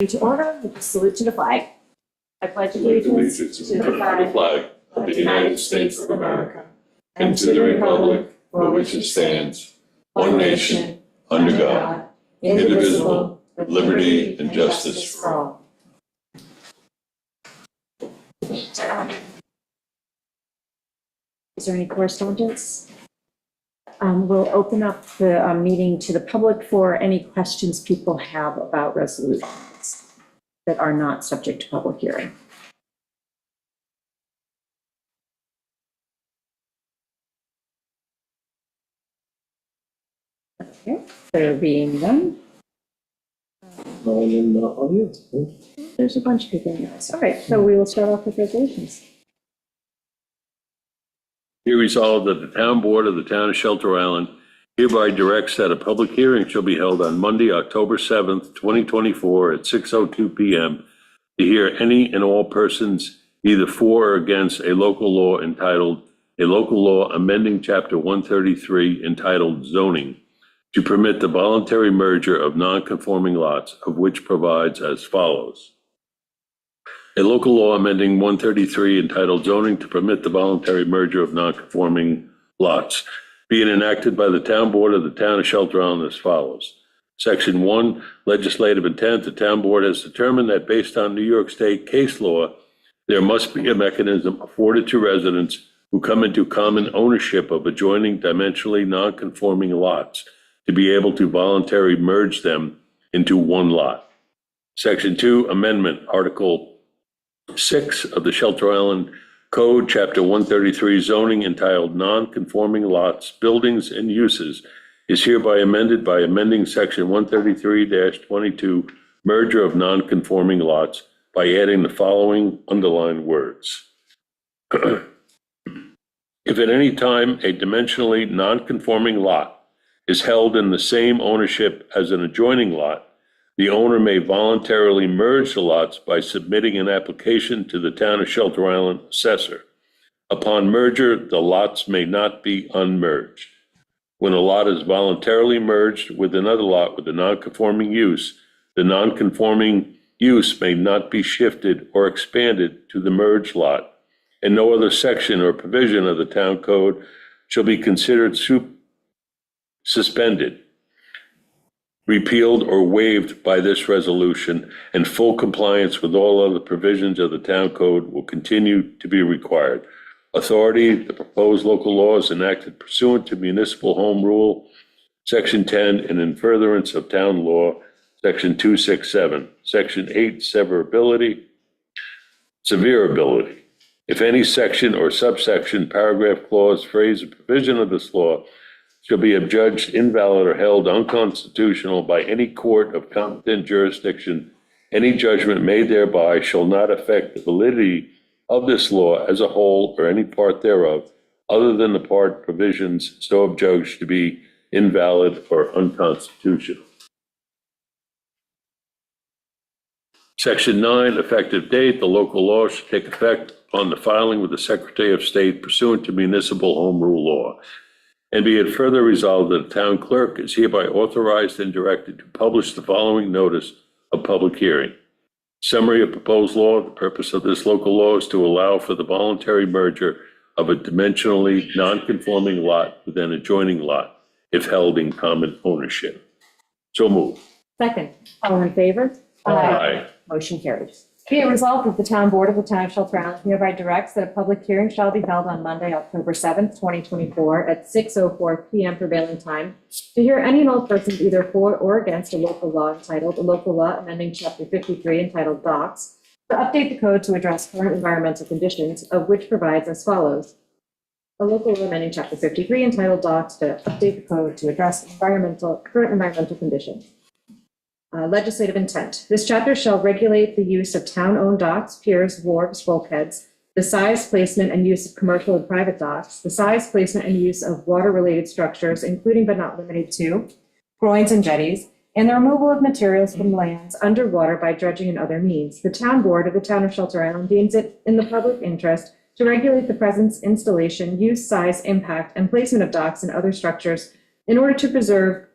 To order with a salute to the flag. I pledge allegiance to the flag of the United States of America and to the republic for which it stands, one nation, under God, indivisible, with liberty and justice for all. Is there any correspondence? We'll open up the meeting to the public for any questions people have about resolutions that are not subject to public hearing. Okay, there being none. In the audience. There's a bunch of people in this. All right, so we will start off with resolutions. Be resolved that the town board of the town of Shelter Island hereby directs that a public hearing shall be held on Monday, October 7th, 2024 at 6:02 p.m. to hear any and all persons either for or against a local law entitled, a local law amending Chapter 133 entitled Zoning to permit the voluntary merger of non-conforming lots, of which provides as follows. A local law amending 133 entitled Zoning to permit the voluntary merger of non-conforming lots, being enacted by the town board of the town of Shelter Island as follows. Section 1, legislative intent. The town board has determined that based on New York State case law, there must be a mechanism afforded to residents who come into common ownership of adjoining dimensionally non-conforming lots to be able to voluntarily merge them into one lot. Section 2, amendment, Article 6 of the Shelter Island Code, Chapter 133, zoning entitled Non-Conforming Lots, Buildings and Uses, is hereby amended by amending Section 133-22, Merger of Non-Conforming Lots, by adding the following underlined words. If at any time a dimensionally non-conforming lot is held in the same ownership as an adjoining lot, the owner may voluntarily merge the lots by submitting an application to the town of Shelter Island assessor. Upon merger, the lots may not be unmerged. When a lot is voluntarily merged with another lot with a non-conforming use, the non-conforming use may not be shifted or expanded to the merged lot, and no other section or provision of the town code shall be considered suspended, repealed, or waived by this resolution, and full compliance with all other provisions of the town code will continue to be required. Authority, the proposed local law is enacted pursuant to Municipal Home Rule, Section 10, and in furtherance of Town Law, Section 267. Section 8, severability. If any section or subsection, paragraph, clause, phrase, or provision of this law shall be adjudged invalid or held unconstitutional by any court of competent jurisdiction, any judgment made thereby shall not affect the validity of this law as a whole or any part thereof, other than the part provisions so adjudged to be invalid or unconstitutional. Section 9, effective date. The local law should take effect on the filing with the Secretary of State pursuant to Municipal Home Rule law. And be it further resolved that the town clerk is hereby authorized and directed to publish the following notice of public hearing. Summary of proposed law. The purpose of this local law is to allow for the voluntary merger of a dimensionally non-conforming lot with an adjoining lot if held in common ownership. So moved. Second. All in favor? Aye. Motion carries. Be it resolved that the town board of the town of Shelter Island hereby directs that a public hearing shall be held on Monday, October 7th, 2024 at 6:04 p.m. prevailing time to hear any and all persons either for or against a local law entitled, a local law amending Chapter 53 entitled Docks, to update the code to address current environmental conditions, of which provides as follows. A local law amending Chapter 53 entitled Docks to update the code to address current environmental conditions. Legislative intent. This chapter shall regulate the use of town-owned docks, piers, wharves, bulkheads, the size, placement, and use of commercial and private docks, the size, placement, and use of water-related structures, including but not limited to groins and jetties, and the removal of materials from lands underwater by dredging and other means. The town board of the town of Shelter Island deems it in the public interest to regulate the presence, installation, use, size, impact, and placement of docks and other structures in order to preserve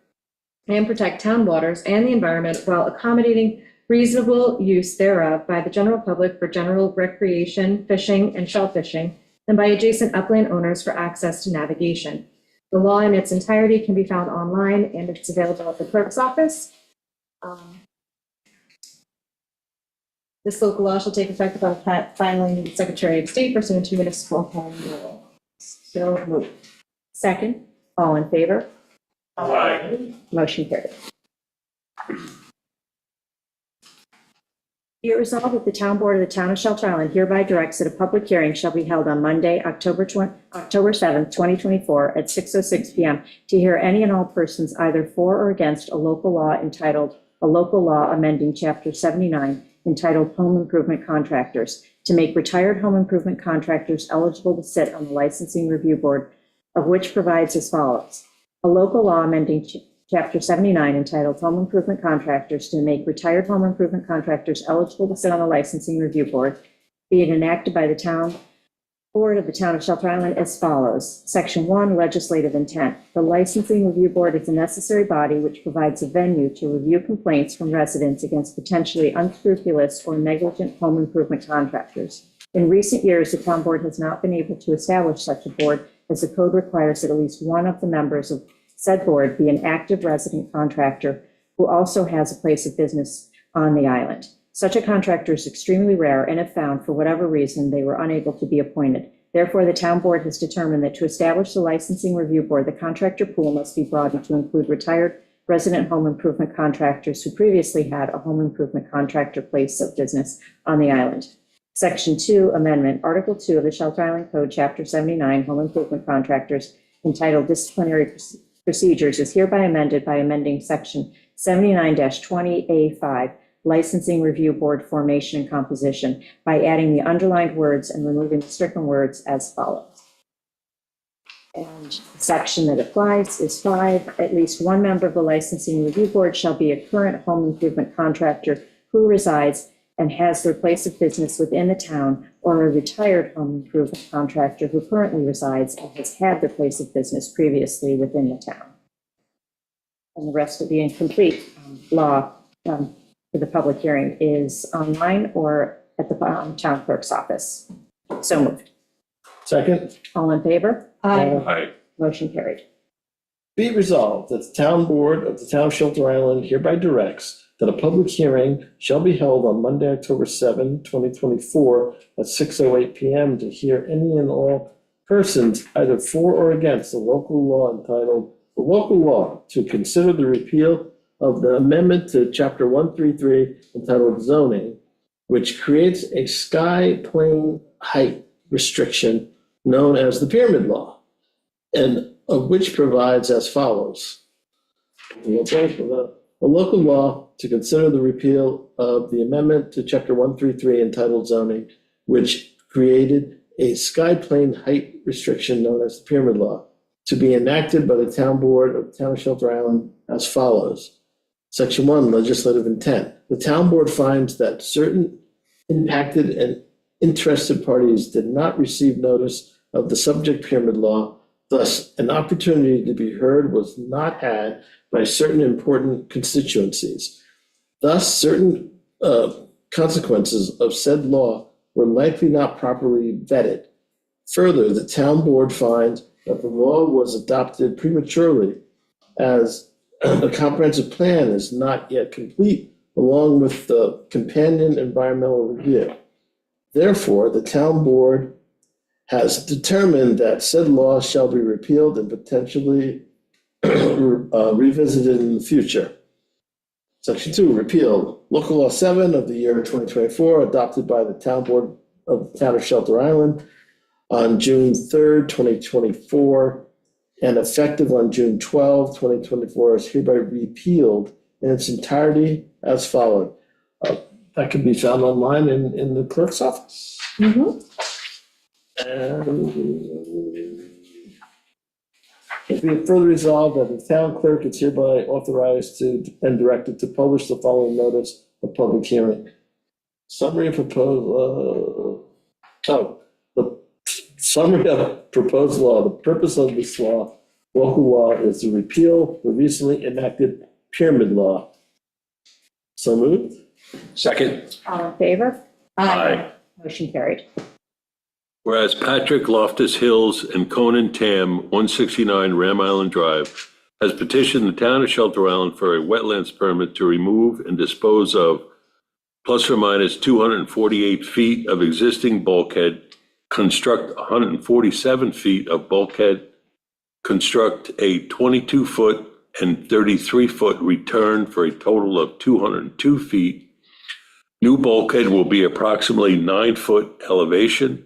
and protect town waters and the environment while accommodating reasonable use thereof by the general public for general recreation, fishing, and shell fishing, and by adjacent upland owners for access to navigation. The law in its entirety can be found online, and it's available at the clerk's office. This local law shall take effect upon filing with the Secretary of State pursuant to municipal home rule. So moved. Second, all in favor? Aye. Motion carried. Be it resolved that the Town Board of the Town of Shelter Island hereby directs that a public hearing shall be held on Monday, October 7th, 2024, at 6:06 p.m. to hear any and all persons either for or against a local law entitled, "A Local Law Amending Chapter 79," entitled Home Improvement Contractors, to make retired home improvement contractors eligible to sit on the Licensing Review Board, of which provides as follows. A local law amending Chapter 79 entitled Home Improvement Contractors to make retired home improvement contractors eligible to sit on the Licensing Review Board, be it enacted by the Town Board of the Town of Shelter Island as follows. Section 1, legislative intent. The Licensing Review Board is a necessary body which provides a venue to review complaints from residents against potentially unscrupulous or negligent home improvement contractors. In recent years, the Town Board has not been able to establish such a board, as the code requires that at least one of the members of said board be an active resident contractor who also has a place of business on the island. Such a contractor is extremely rare, and if found, for whatever reason, they were unable to be appointed. Therefore, the Town Board has determined that to establish the Licensing Review Board, the contractor pool must be broadened to include retired resident home improvement contractors who previously had a home improvement contractor place of business on the island. Section 2, Amendment, Article 2 of the Shelter Island Code, Chapter 79, Home Improvement Contractors, entitled Disciplinary Procedures, is hereby amended by amending Section 79-20A5, Licensing Review Board Formation and Composition, by adding the underlined words and removing the stricken words as follows. And the section that applies is 5. At least one member of the Licensing Review Board shall be a current home improvement contractor who resides and has their place of business within the town, or a retired home improvement contractor who currently resides and has had their place of business previously within the town. And the rest of the incomplete law for the public hearing is online or at the town clerk's office. So moved. Second, All in favor? Aye. Motion carried. be it resolved that the Town Board of the Town of Shelter Island hereby directs that a public hearing shall be held on Monday, October 7, 2024, at 6:08 p.m. to hear any and all persons either for or against the local law entitled, "The Local Law to Consider the Repeal of the Amendment to Chapter 133 entitled Zoning, which creates a sky plane height restriction known as the Pyramid Law, and of which provides as follows. A local law to consider the repeal of the amendment to Chapter 133 entitled Zoning, which created a sky plane height restriction known as the Pyramid Law, to be enacted by the Town Board of the Town of Shelter Island as follows. Section 1, legislative intent. The Town Board finds that certain impacted and interested parties did not receive notice of the subject Pyramid Law. Thus, an opportunity to be heard was not had by certain important constituencies. Thus, certain consequences of said law were likely not properly vetted. Further, the Town Board finds that the law was adopted prematurely, as the comprehensive plan is not yet complete, along with the companion environmental review. Therefore, the Town Board has determined that said law shall be repealed and potentially revisited in the future. Section 2, repeal. Local Law 7 of the year 2024, adopted by the Town Board of the Town of Shelter Island on June 3rd, 2024, and effective on June 12, 2024, is hereby repealed in its entirety as followed. That can be found online in the clerk's office. Mm-hmm. And it be it further resolved that the town clerk is hereby authorized to and directed to publish the following notice of public hearing. Summary of proposed, the summary of proposed law. The purpose of this law, local law, is to repeal the recently enacted Pyramid Law. So moved. Second. All in favor? Aye. Motion carried. Whereas Patrick Loftus Hills and Conan Tam, 169 Ram Island Drive, has petitioned the town of Shelter Island for a wetlands permit to remove and dispose of plus or minus 248 feet of existing bulkhead, construct 147 feet of bulkhead, construct a 22-foot and 33-foot return for a total of 202 feet. New bulkhead will be approximately 9-foot elevation.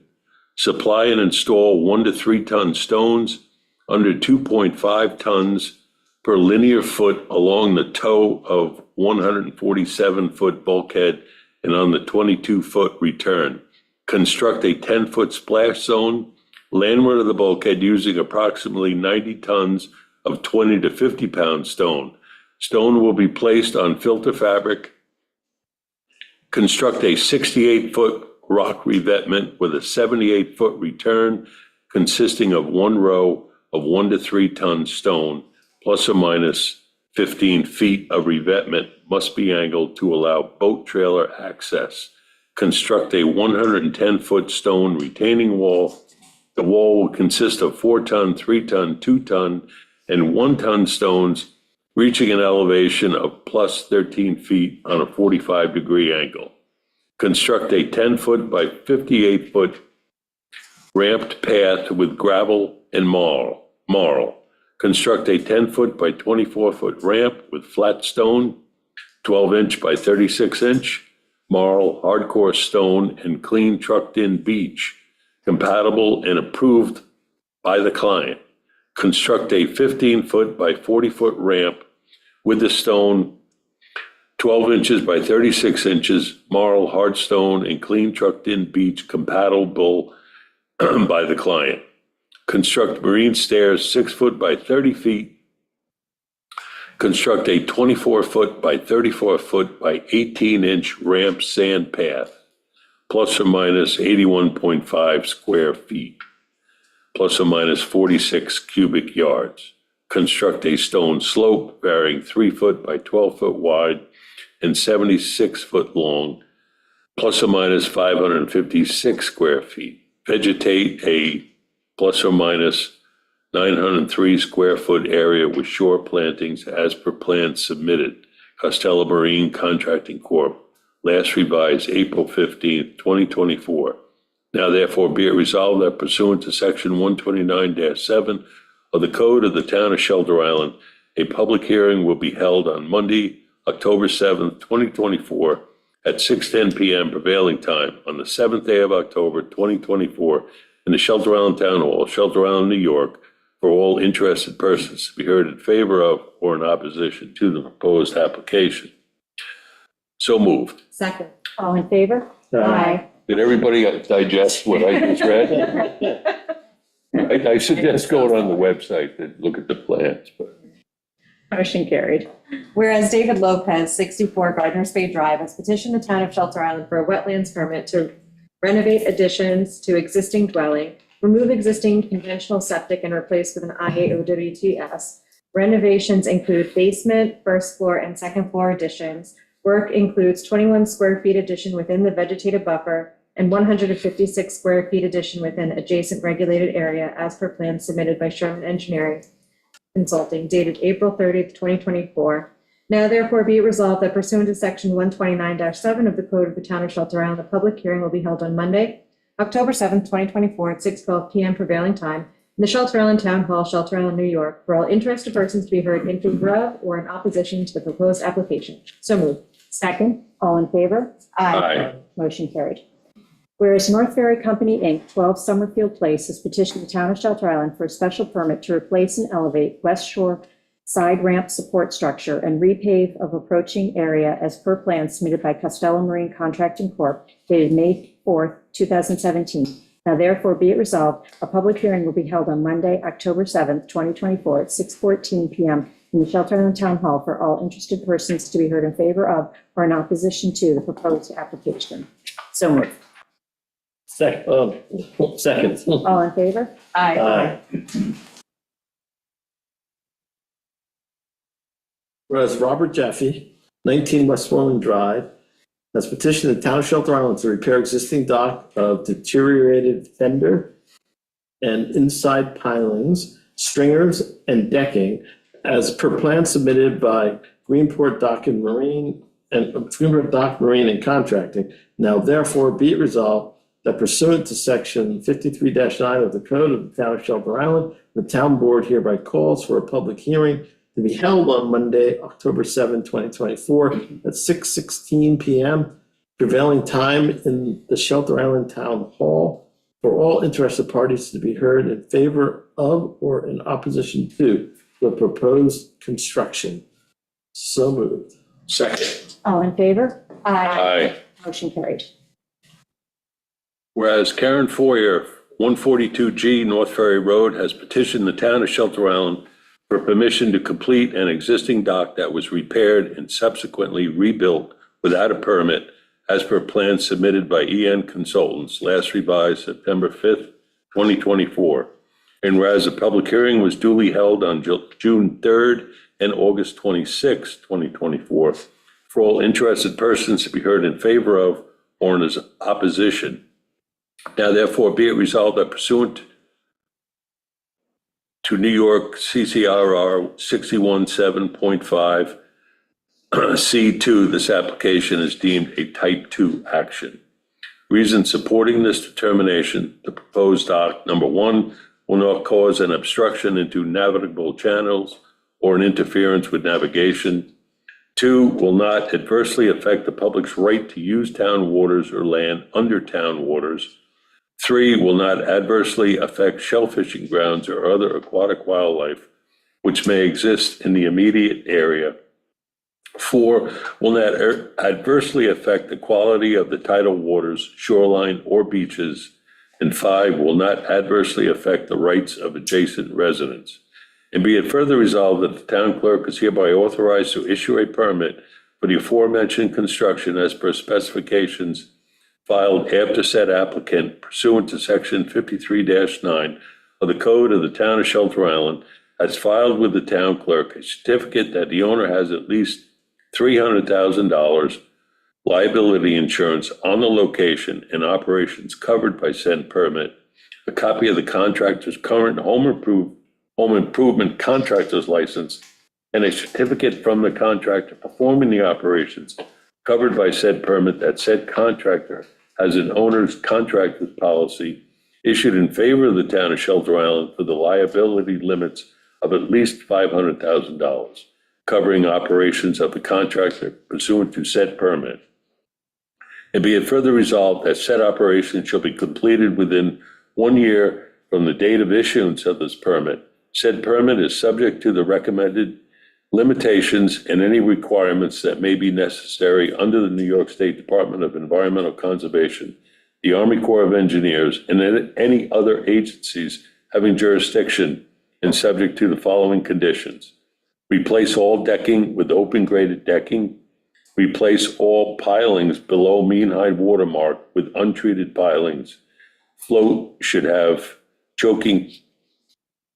Supply and install 1 to 3 ton stones under 2.5 tons per linear foot along the toe of 147-foot bulkhead and on the 22-foot return. Construct a 10-foot splash zone landward of the bulkhead using approximately 90 tons of 20 to 50 pound stone. Stone will be placed on filter fabric. Construct a 68-foot rock revetment with a 78-foot return consisting of 1 row of 1 to 3 ton stone plus or minus 15 feet of revetment must be angled to allow boat trailer access. Construct a 110-foot stone retaining wall. The wall will consist of 4 ton, 3 ton, 2 ton, and 1 ton stones reaching an elevation of plus 13 feet on a 45-degree angle. Construct a 10-foot by 58-foot ramped path with gravel and marl. Construct a 10-foot by 24-foot ramp with flat stone, 12-inch by 36-inch, marl, hardcore stone, and clean trucked-in beach, compatible and approved by the client. Construct a 15-foot by 40-foot ramp with the stone 12 inches by 36 inches, marl, hard stone, and clean trucked-in beach compatible by the client. Construct marine stairs 6 foot by 30 feet. Construct a 24-foot by 34-foot by 18-inch ramp sand path, plus or minus 81.5 square feet, plus or minus 46 cubic yards. Construct a stone slope varying 3 foot by 12 foot wide and 76 foot long, plus or minus 556 square feet. Vegetate a plus or minus 903 square foot area with shore plantings as per plan submitted. Costello Marine Contracting Corp. Last revised April 15th, 2024. Now therefore be it resolved that pursuant to section 129-7 of the Code of the Town of Shelter Island, a public hearing will be held on Monday, October 7th, 2024 at 6:10 p.m. prevailing time on the 7th day of October, 2024 in the Shelter Island Town Hall, Shelter Island, New York, for all interested persons to be heard in favor of or in opposition to the proposed application. So moved. Second. All in favor? Aye. Did everybody digest what I just read? I suggest going on the website and look at the plans, but. Motion carried. Whereas David Lopez, 64 Gardner's Bay Drive, has petitioned the town of Shelter Island for a wetlands permit to renovate additions to existing dwelling, remove existing conventional septic and replace with an IAOWTS. Renovations include basement, first floor, and second floor additions. Work includes 21 square feet addition within the vegetative buffer and 156 square feet addition within adjacent regulated area as per plan submitted by Sherman Engineering Consulting dated April 30th, 2024. Now therefore be it resolved that pursuant to section 129-7 of the Code of the Town of Shelter Island, a public hearing will be held on Monday, October 7th, 2024 at 6:12 p.m. prevailing time in the Shelter Island Town Hall, Shelter Island, New York, for all interested persons to be heard in favor of or in opposition to the proposed application. So moved. Second. All in favor? Aye. Motion carried. Whereas North Ferry Company, Inc., 12 Summerfield Place, has petitioned the town of Shelter Island for a special permit to replace and elevate West Shore side ramp support structure and repave of approaching area as per plan submitted by Costello Marine Contracting Corp. dated May 4th, 2017. Now therefore be it resolved, a public hearing will be held on Monday, October 7th, 2024 at 6:14 p.m. in the Shelter Island Town Hall for all interested persons to be heard in favor of or in opposition to the proposed application. So moved. Second. All in favor? Aye. Whereas Robert Jaffe, 19 Westmoreland Drive, has petitioned the town of Shelter Island to repair existing dock of deteriorated fender and inside pilings, stringers, and decking as per plan submitted by Greenport Dock and Marine and Contracting. Now therefore be it resolved that pursuant to section 53-9 of the code of the town of Shelter Island, the town board hereby calls for a public hearing to be held on Monday, October 7, 2024 at 6:16 PM, prevailing time in the Shelter Island Town Hall for all interested parties to be heard in favor of or in opposition to the proposed construction. So moved. Second. All in favor? Aye. Motion carried. Whereas Karen Foyer, 142G North Ferry Road, has petitioned the town of Shelter Island for permission to complete an existing dock that was repaired and subsequently rebuilt without a permit as per plans submitted by EN Consultants, last revised September 5th, 2024. And whereas a public hearing was duly held on June 3rd and August 26th, 2024, for all interested persons to be heard in favor of or in opposition. Now therefore be it resolved that pursuant to New York CCRR 617.5 C2, this application is deemed a type 2 action. Reasons supporting this determination: the proposed dock, number one, will not cause an obstruction into navigable channels or an interference with navigation. Two, will not adversely affect the public's right to use town waters or land under town waters. Three, will not adversely affect shell fishing grounds or other aquatic wildlife which may exist in the immediate area. Four, will not adversely affect the quality of the tidal waters, shoreline, or beaches. And five, will not adversely affect the rights of adjacent residents. And be it further resolved that the town clerk is hereby authorized to issue a permit for the aforementioned construction as per specifications filed after said applicant pursuant to section 53-9 of the code of the town of Shelter Island, has filed with the town clerk a certificate that the owner has at least $300,000 liability insurance on the location and operations covered by said permit, a copy of the contractor's current home improvement contractor's license, and a certificate from the contractor performing the operations covered by said permit that said contractor has an owner's contractor's policy issued in favor of the town of Shelter Island for the liability limits of at least $500,000, covering operations of the contractor pursuant to said permit. And be it further resolved that said operation shall be completed within 1 year from the date of issuance of this permit. Said permit is subject to the recommended limitations and any requirements that may be necessary under the New York State Department of Environmental Conservation, the Army Corps of Engineers, and any other agencies having jurisdiction, and subject to the following conditions: replace all decking with open graded decking, replace all pilings below mean high water mark with untreated pilings. Float should have choking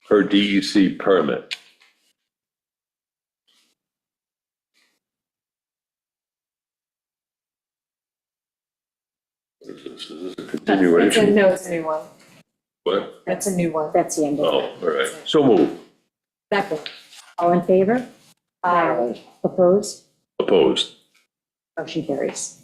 per DEC permit. Is this a continuation? No, it's a new one. What? That's a new one. That's the end of Oh, it. all right. So move. Second. All in favor? Aye. Opposed? Opposed. Motion carries.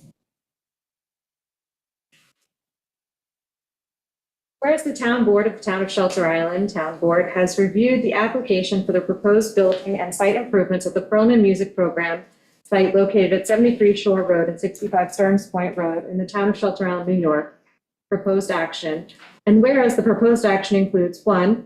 Whereas the town board of the town of Shelter Island, town board, has reviewed the application for the proposed building and site improvements of the Perlman Music Program site located at 73 Shore Road and 65 Stearns Point Road in the town of Shelter Island, New York, proposed action. And whereas the proposed action includes: 1,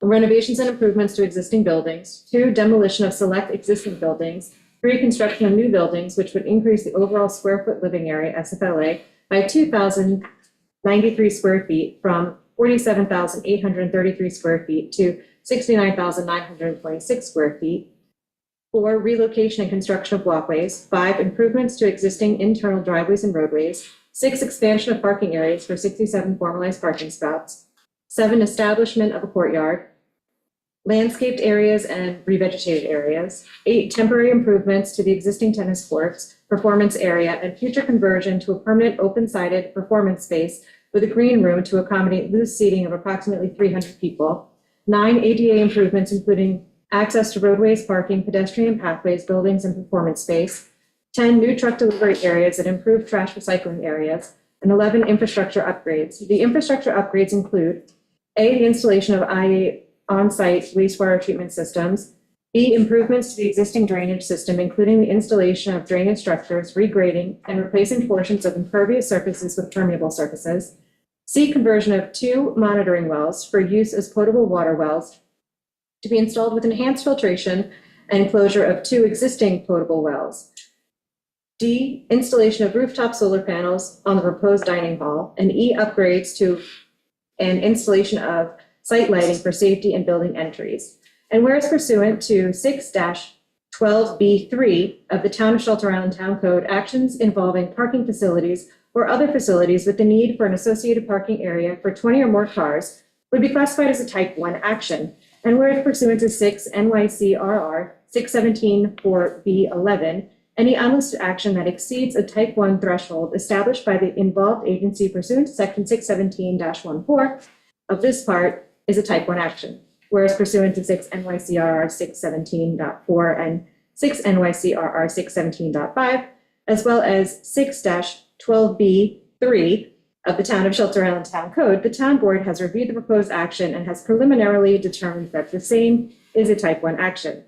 renovations and improvements to existing buildings; 2, demolition of select existing buildings; 3, construction of new buildings, which would increase the overall square foot living area, SFLA, by 2,093 square feet from 47,833 square feet to 69,926 square feet. 4, relocation and construction of walkways. 5, improvements to existing internal driveways and roadways. 6, expansion of parking areas for 67 formalized parking spots. 7, establishment of a courtyard. landscaped areas and revegetated areas. 8, temporary improvements to the existing tennis courts, performance area, and future conversion to a permanent open-sided performance space with a green room to accommodate loose seating of approximately 300 people. 9, ADA improvements, including access to roadways, parking, pedestrian pathways, buildings, and performance space. 10, new truck delivery areas and improved trash recycling areas. And 11, infrastructure upgrades. The infrastructure upgrades include A, the installation of IA on-site wastewater treatment systems. B, improvements to the existing drainage system, including the installation of drainage structures, regrading, and replacing portions of impervious surfaces with permeable surfaces. C, conversion of 2 monitoring wells for use as potable water wells to be installed with enhanced filtration and closure of 2 existing potable wells. D, installation of rooftop solar panels on the proposed dining hall. And E, upgrades to and installation of site lighting for safety and building entries. And whereas pursuant to 6-12B3 of the Town of Shelter Island Town Code, actions involving parking facilities or other facilities with the need for an associated parking area for 20 or more cars would be classified as a type 1 action. And whereas pursuant to 6 NYCRR 617-4B11, any unlisted action that exceeds a type 1 threshold established by the involved agency pursuant to section 617-14 of this part is a type 1 action. Whereas pursuant to 6 NYCRR 617.4 and 6 NYCRR 617.5, as well as 6-12B3 of the Town of Shelter Island Town Code, the Town Board has reviewed the proposed action and has preliminarily determined that the same is a type 1 action.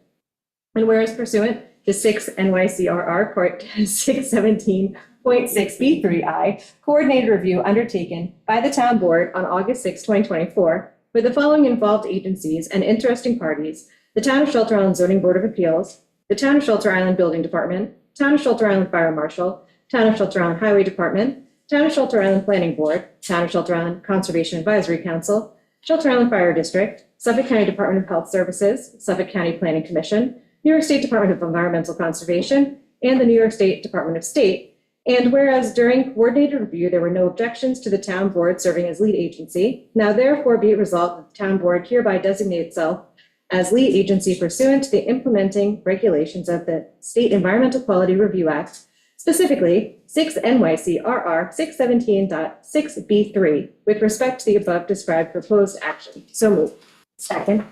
And whereas pursuant to 6 NYCRR 617.6B3I, coordinated review undertaken by the Town Board on August 6, 2024, with the following involved agencies and interesting parties: the Town of Shelter Island Zoning Board of Appeals, the Town of Shelter Island Building Department, Town of Shelter Island Fire Marshal, Town of Shelter Island Highway Department, Town of Shelter Island Planning Board, Town of Shelter Island Conservation Advisory Council, Shelter Island Fire District, Suffolk County Department of Health Services, Suffolk County Planning Commission, New York State Department of Environmental Conservation, and the New York State Department of State. And whereas during coordinated review, there were no objections to the Town Board serving as lead agency, now therefore be it resolved that the Town Board hereby designate itself as lead agency pursuant to the implementing regulations of the State Environmental Quality Review Act, specifically 6 NYCRR 617.6B3, with respect to the above described proposed action. So moved. Second.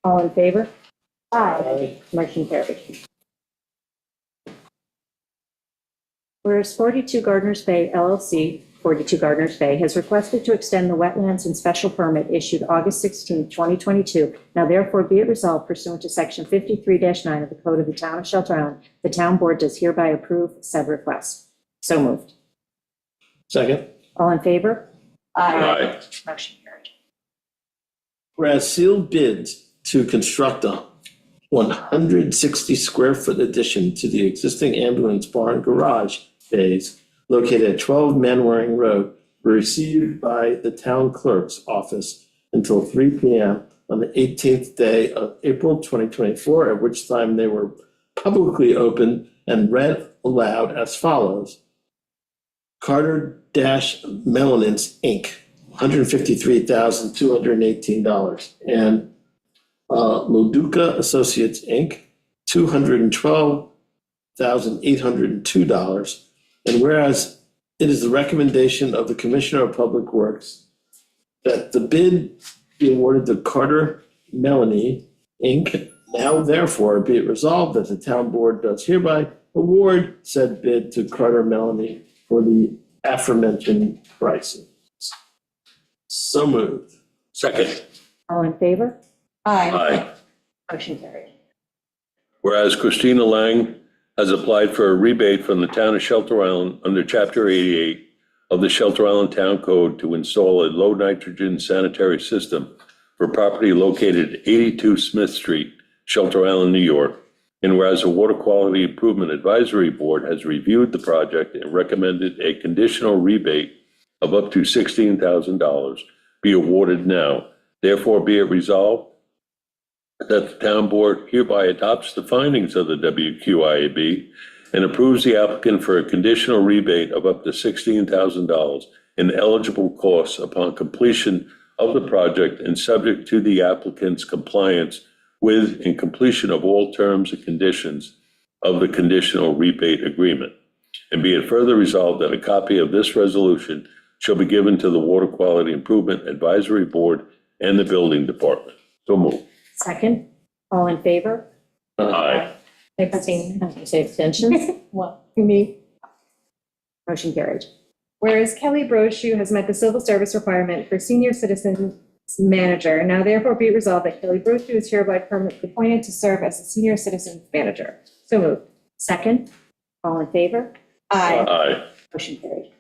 All in favor? Aye. Motion carried. Whereas 42 Gardner's Bay LLC, 42 Gardner's Bay, has requested to extend the wetlands and special permit issued August 16, 2022. Now therefore be it resolved pursuant to section 53-9 of the Code of the Town of Shelter Island, the Town Board does hereby approve said request. So moved. Second. All in favor? Aye. Motion carried. Whereas sealed bids to construct a 160 square foot addition to the existing ambulance barn garage bays located at 12 Manwaring Road were received by the town clerk's office until 3 p.m. on the 18th day of April 2024, at which time they were publicly opened and read aloud as follows. Carter-Melanins, Inc., $153,218, and Loduca Associates, Inc., $212,802. And whereas it is the recommendation of the Commissioner of Public Works that the bid be awarded to Carter Melanie, Inc., now therefore be it resolved that the Town Board does hereby award said bid to Carter Melanie for the aforementioned prices. So moved. Second. All in favor? Aye. Motion carried. Whereas Christina Lang has applied for a rebate from the Town of Shelter Island under Chapter 88 of the Shelter Island Town Code to install a low nitrogen sanitary system for property located at 82 Smith Street, Shelter Island, New York. And whereas the Water Quality Improvement Advisory Board has reviewed the project and recommended a conditional rebate of up to $16,000 be awarded now. Therefore be it resolved that the Town Board hereby adopts the findings of the WQIAB and approves the applicant for a conditional rebate of up to $16,000 in eligible costs upon completion of the project and subject to the applicant's compliance with and completion of all terms and conditions of the conditional rebate agreement. And be it further resolved that a copy of this resolution shall be given to the Water Quality Improvement Advisory Board and the Building Department. So moved. Second, all in favor? Aye. Abstain. Say abstentions? What? Me. Motion carried. Whereas Kelly Brochu has met the civil service requirement for senior citizens manager, now therefore be it resolved that Kelly Brochu is hereby permanently appointed to serve as a senior citizens manager. So moved. Second, all in favor? Aye. Motion carried.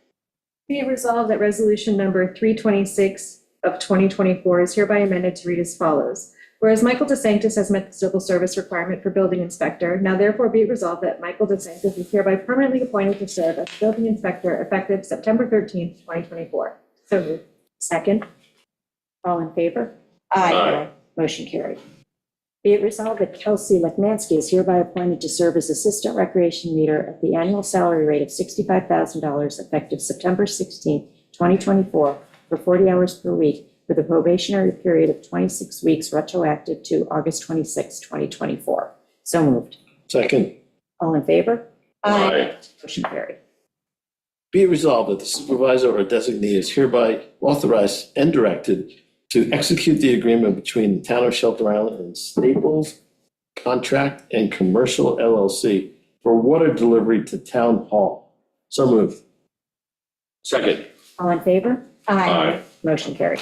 Be it resolved that resolution number 326 of 2024 is hereby amended to read as follows. Whereas Michael DeSanctis has met the civil service requirement for building inspector, now therefore be it resolved that Michael DeSanctis is hereby permanently appointed to serve as building inspector effective September 13th, 2024. So moved. Second, all in favor? Aye. Motion carried. Be it resolved that Kelsey Lekmansky is hereby appointed to serve as assistant recreation leader at the annual salary rate of $65,000 effective September 16th, 2024, for 40 hours per week, with a probationary period of 26 weeks retroactive to August 26, 2024. So moved. Second, All in favor? Aye. Motion carried. be it resolved that the supervisor or designee is hereby authorized and directed to execute the agreement between the town of Shelter Island and Staples Contract and Commercial LLC for water delivery to town hall. So moved. Second. All in favor? Aye. Motion carried.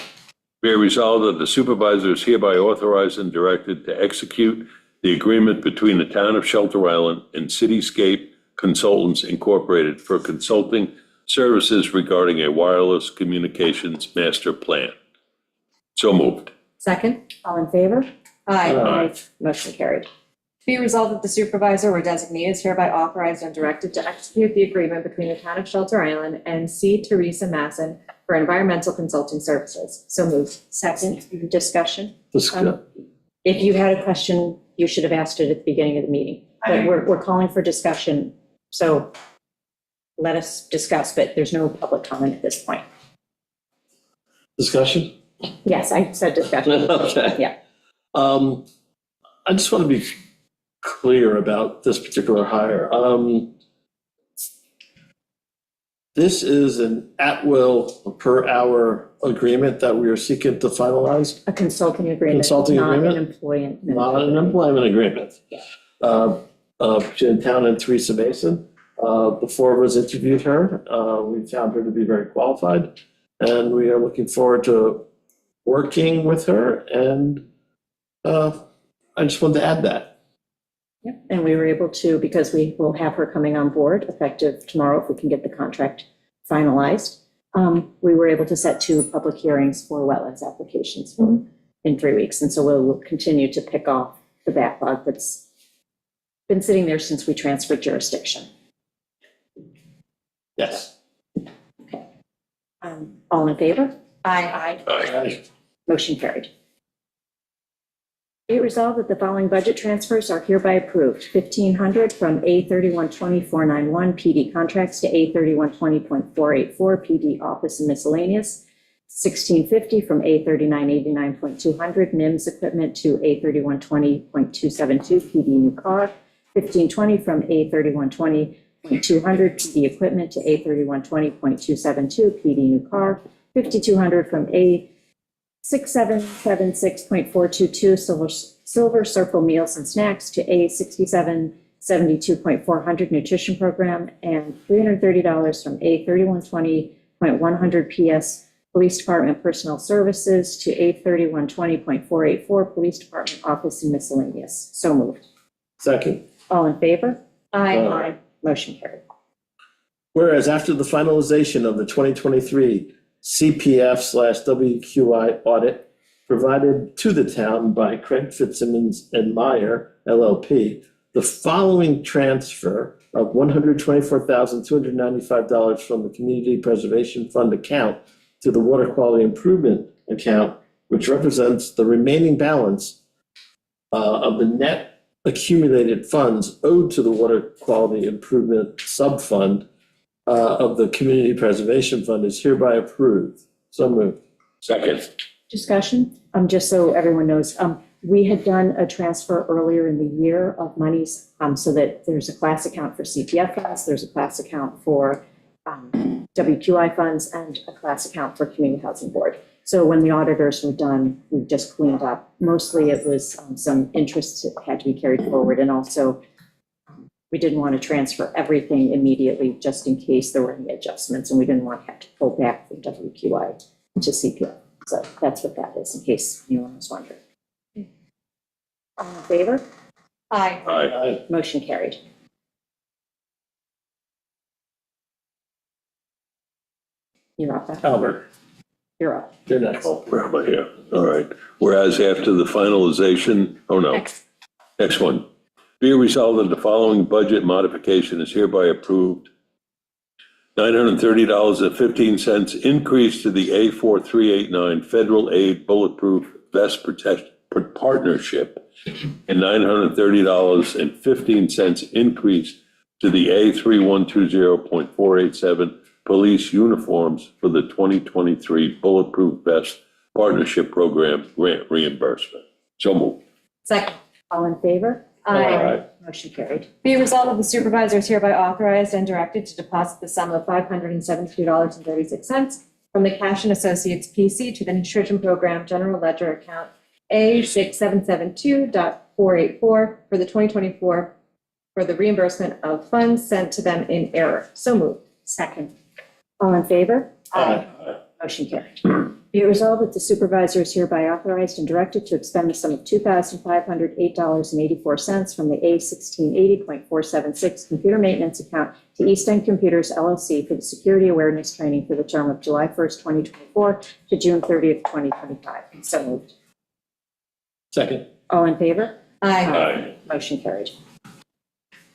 Be it resolved that the supervisor is hereby authorized and directed to execute the agreement between the town of Shelter Island and Cityscape Consultants Incorporated for consulting services regarding a wireless communications master plan. So moved. Second. All in favor? Aye. Motion carried. Be resolved that the supervisor or designee is hereby authorized and directed to execute the agreement between the town of Shelter Island and C. Teresa Masson for environmental consulting services. So moved. Second, discussion. Discuss. If you had a question, you should have asked it at the beginning of the meeting. But we're calling for discussion, so let us discuss, but there's no public comment at this point. Discussion? Yes, I said discussion. Okay. Yeah. I just want to be clear about this particular hire. This is an at-will per hour agreement that we are seeking to finalize, A consulting agreement. Consulting agreement? Not an employment. not an employment agreement. Jen Town and Teresa Mason. The four of us interviewed her. We found her to be very qualified, and we are looking forward to working with her. And I just wanted to add that. Yep, and we were able to, because we will have her coming on board effective tomorrow if we can get the contract finalized. We were able to set 2 public hearings for wetlands applications in 3 weeks. And so we'll continue to pick off the backlog that's been sitting there since we transferred jurisdiction. Yes. All in favor? Aye. Aye. Motion carried. Be it resolved that the following budget transfers are hereby approved. $1,500 from A3120.491 PD contracts to A3120.484 PD office and miscellaneous. $1,650 from A3989.200 NIMS equipment to A3120.272 PD new car. $1,520 from A3120.200 PD equipment to A3120.272 PD new car. $5,200 from A6776.422 Silver Circle Meals and Snacks to A6772.400 Nutrition Program, and $330 from A3120.100 PS Police Department Personnel Services to A3120.484 Police Department Office and Miscellaneous. So moved. Second. All in favor? Aye. Motion carried. Whereas after the finalization of the 2023 CPF/WQI audit provided to the town by Craig Fitzsimmons and Meyer LLP, the following transfer of $124,295 from the Community Preservation Fund account to the Water Quality Improvement account, which represents the remaining balance of the net accumulated funds owed to the Water Quality Improvement Subfund of the Community Preservation Fund, is hereby approved. So moved. Second. Discussion, just so everyone knows, We had done a transfer earlier in the year of monies, so that there's a class account for CPF funds, there's a class account for WQI funds, and a class account for Community Housing Board. So when the auditors were done, we just cleaned up. Mostly it was some interest that had to be carried forward, and also we didn't want to transfer everything immediately just in case there were any adjustments, and we didn't want to have to pull back from WQI to CPF. So that's what that is, in case anyone was wondering. All in favor? Aye. Aye. Motion carried. You're up. Albert, You're up. you're next. Oh, where am I here? All right. Whereas after the finalization, next one. Be it resolved that the following budget modification is hereby approved. $930.15 increase to the A4389 Federal Aid Bulletproof Vest Protection Partnership, and $930.15 increase to the A3120.487 Police Uniforms for the 2023 Bulletproof Vest Partnership Program grant reimbursement. So moved. Second. All in favor? Aye. Motion carried. Be it resolved that the supervisor is hereby authorized and directed to deposit the sum of $572.36 from the Cash and Associates PC to the Nutrition Program General Ledger Account A6772.484 for the 2024 for the reimbursement of funds sent to them in error. So moved. Second. All in favor? Aye. Motion carried. Be it resolved that the supervisor is hereby authorized and directed to expend the sum of $2,508.84 from the A1680.476 computer maintenance account to East End Computers LLC for the security awareness training for the term of July 1st, 2024 to June 30th, 2025. So moved. Second. All in favor? Aye. Motion carried.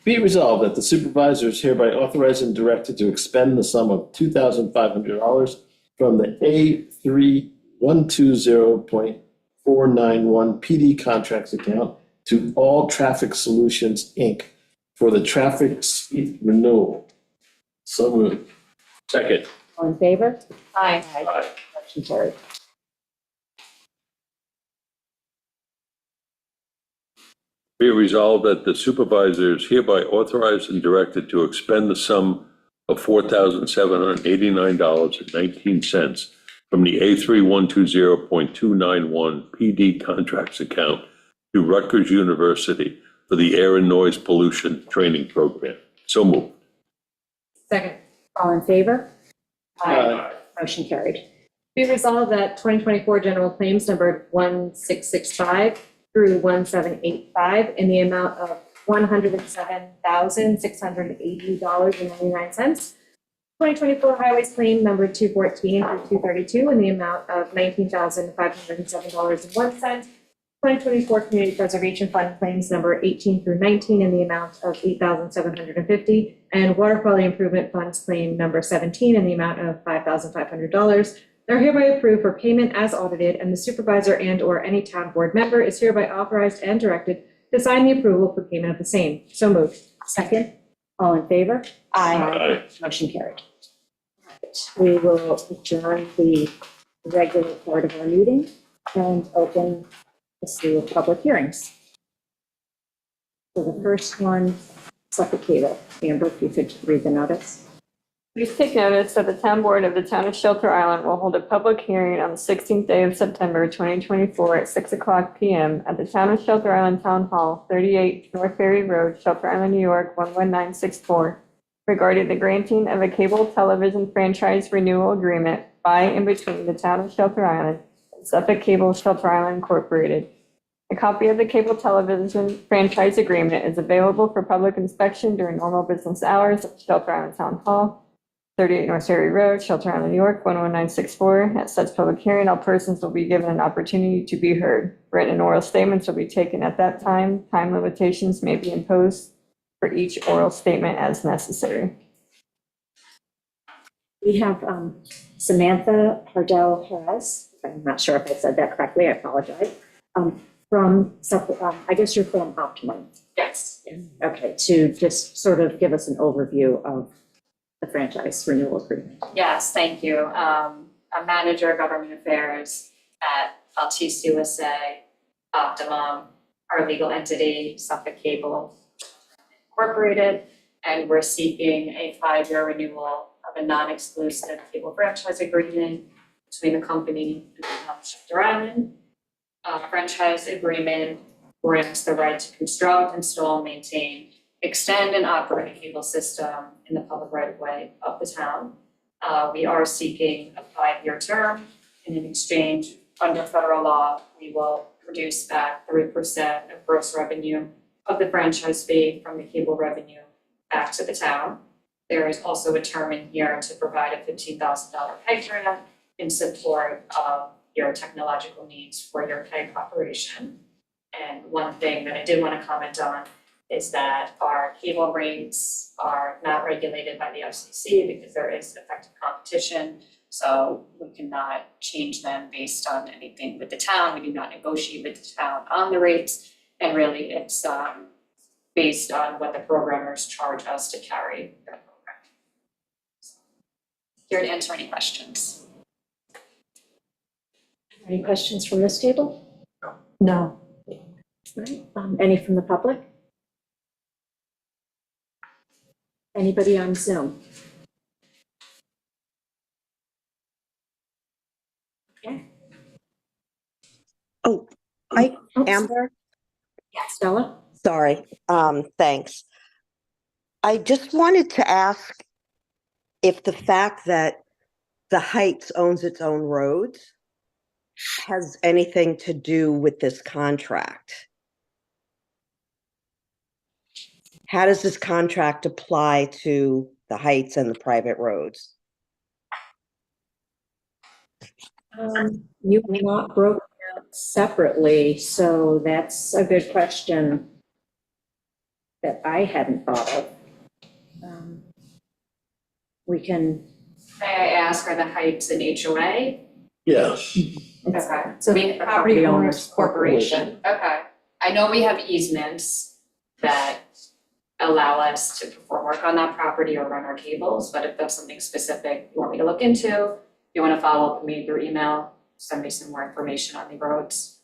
Be it resolved that the supervisor is hereby authorized and directed to expend the sum of $2,500 from the A3120.491 PD contracts account to All Traffic Solutions, Inc. for the traffic speed renewal. So moved. Second. All in favor? Aye. Aye. Motion carried. Be it resolved that the supervisor is hereby authorized and directed to expend the sum of $4,789.19 from the A3120.291 PD contracts account to Rutgers University for the Air and Noise Pollution Training Program. So moved. Second. All in favor? Aye. Motion carried. Be resolved that 2024 general claims numbered 1665 through 1785 in the amount of $107,680.99. 2024 highways claim number 214 through 232 in the amount of $19,507.01. 2024 community preservation fund claims number 18 through 19 in the amount of $8,750, and water quality improvement funds claim number 17 in the amount of $5,500. They're hereby approved for payment as audited, and the supervisor and/or any town board member is hereby authorized and directed to sign the approval for payment of the same. So moved. Second. All in favor? Aye. Motion carried. We will adjourn the regular part of our meeting and open a slew of public hearings. So the first one, Suffolk Cable. Amber, if you could read the notice. Please take notice that the town board of the town of Shelter Island will hold a public hearing on the 16th day of September 2024 at 6:00 p.m. at the town of Shelter Island Town Hall, 38 North Ferry Road, Shelter Island, New York, 11964, regarding the granting of a cable television franchise renewal agreement by and between the town of Shelter Island and Suffolk Cable Shelter Island Incorporated. A copy of the cable television franchise agreement is available for public inspection during normal business hours at Shelter Island Town Hall, 38 North Ferry Road, Shelter Island, New York, 11964. At such public hearing, all persons will be given an opportunity to be heard. Written and oral statements will be taken at that time. Time limitations may be imposed for each oral statement as necessary. We have Samantha Hardell Harris. I'm not sure if I said that correctly. I apologize. From Suffolk, I guess you're from Optimum. Yes. Okay, to just sort of give us an overview of the franchise renewal agreement. Yes, thank you. I'm manager of government affairs at Altice USA. Optimum, our legal entity, Suffolk Cable Incorporated, and we're seeking a 5-year renewal of a non-exclusive cable franchise agreement between the company and the town of Shelter Island. Franchise agreement grants the right to construct, install, maintain, extend, and operate a cable system in the public right-of-way of the town. We are seeking a 5-year term, and in exchange, under federal law, we will produce back 3% of gross revenue of the franchise fee from the cable revenue back to the town. There is also a term in here to provide a $15,000 pay grant in support of your technological needs for your PEG operation. And one thing that I did want to comment on is that our cable rates are not regulated by the FCC because there is effective competition. So we cannot change them based on anything with the town. We do not negotiate with the town on the rates. And really it's based on what the programmers charge us to carry their program. Here to answer any questions. Any questions from this table? No. Right. Any from the public? Anybody on Zoom? Okay. Oh, Amber, Stella? sorry, thanks. I just wanted to ask if the fact that the Heights owns its own roads has anything to do with this contract. How does this contract apply to the Heights and the private roads? You are not broken out separately, so that's a good question that I hadn't thought of. We can, May I ask, are the Heights an HOA? Yeah, Okay, so the Property Owners Corporation, okay. I know we have easements that allow us to perform work on that property or run our cables, but if that's something specific you want me to look into, if you wanna follow up with me through email, send me some more information on the roads.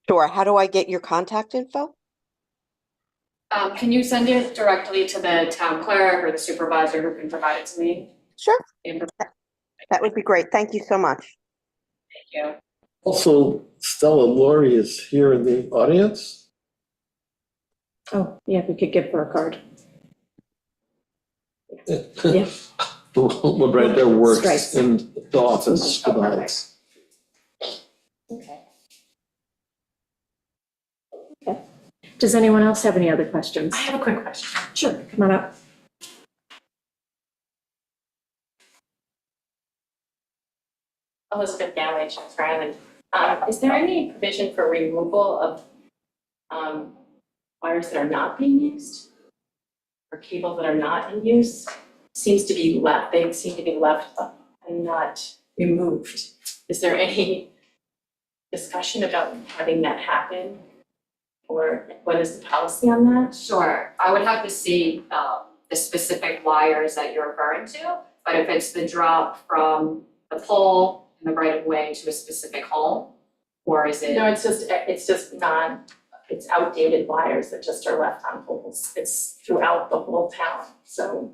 Sure, how do I get your contact info? Can you send it directly to the town clerk or the supervisor who can provide it to me? Sure, Thank that would be great. Thank you so much. you. also Stella Laurie is here in the audience. oh, yeah, we could give her a card. Yeah. Well, right there works Stripes. in the office Oh, for the perfect. Heights. Okay. Okay. Does anyone else have any other questions? I have a quick question. Sure, come on up. Elizabeth Galley, Shelter Island. Is there any provision for removal of wires that are not being used? Or cables that are not in use? Seems to be left, they seem to be left up and not removed. Is there any discussion about having that happen? Or what is the policy on that? Sure, I would have to see the specific wires that you're referring to, but if it's the drop from the pole in the right of way to a specific home, or is it? No, it's just it's outdated wires that just are left on poles. It's throughout the whole town. So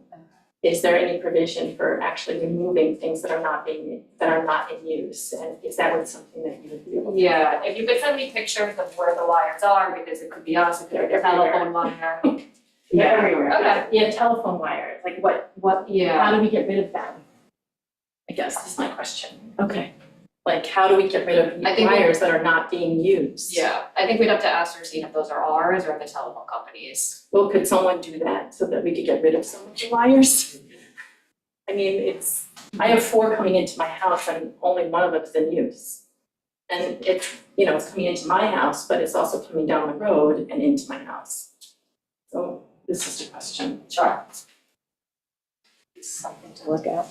is there any provision for actually removing things that are not in use? And is that something that you would be able to? Yeah, if you could send me pictures of where the wires are, because it could be us, it could be a telephone wire. Yeah, everywhere. Okay. Yeah, telephone wires, like what, Yeah. how do we get rid of them? I guess is my question. Okay. Like, how do we get rid of I think we- wires that are not being used? Yeah, I think we'd have to ascertain if those are ours or the telephone companies. Well, could someone do that so that we could get rid of some of the wires? I mean, I have 4 coming into my house and only one of them's in use. And it's coming into my house, but it's also coming down the road and into my house. So this is the question. Sure. Something to look at.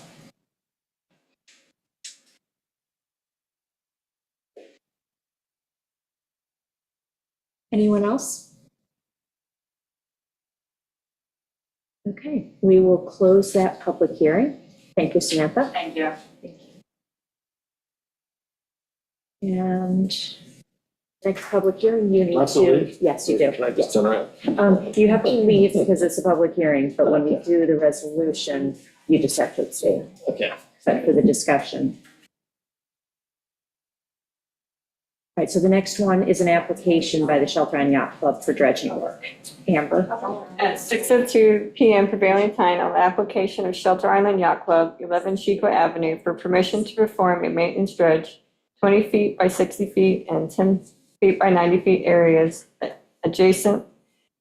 Anyone else? Okay, we will close that public hearing. Thank you, Samantha. Thank you. And next public hearing, you need Lots to to, leave? yes, you do. Can I just Yes. turn around? You have to leave because it's a public hearing, but when we do the resolution, you just have to abstain, Okay. except for the discussion. All right, so the next one is an application by the Shelter Island Yacht Club for dredging work. Amber? At 6:02 PM prevailing time on the application of Shelter Island Yacht Club, 11 Chico Avenue, for permission to perform a maintenance dredge, 20 feet by 60 feet and 10 feet by 90 feet areas adjacent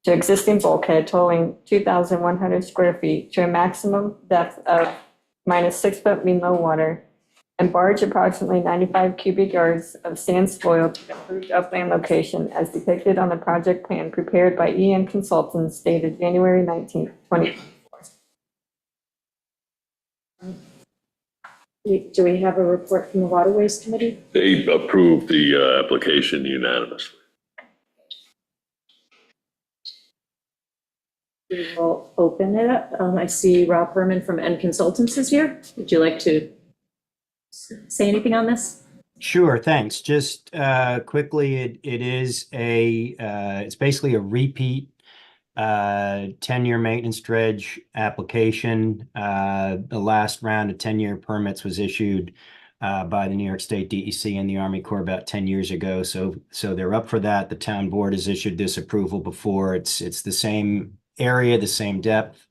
to existing bulkhead totaling 2,100 square feet to a maximum depth of -6 foot mean low water, and barge approximately 95 cubic yards of sand spoil to the approved upland location as depicted on the project plan prepared by EN Consultants dated January 19th, 2024. Do we have a report from the Waterways Committee? They approved the application unanimously. We will open it up. I see Rob Herman from N Consultants is here. Would you like to say anything on this? Sure, thanks. Just quickly, it is it's basically a repeat 10-year maintenance dredge application. The last round of 10-year permits was issued by the New York State DEC and the Army Corps about 10 years ago. So they're up for that. The town board has issued this approval before. It's the same area, the same depth.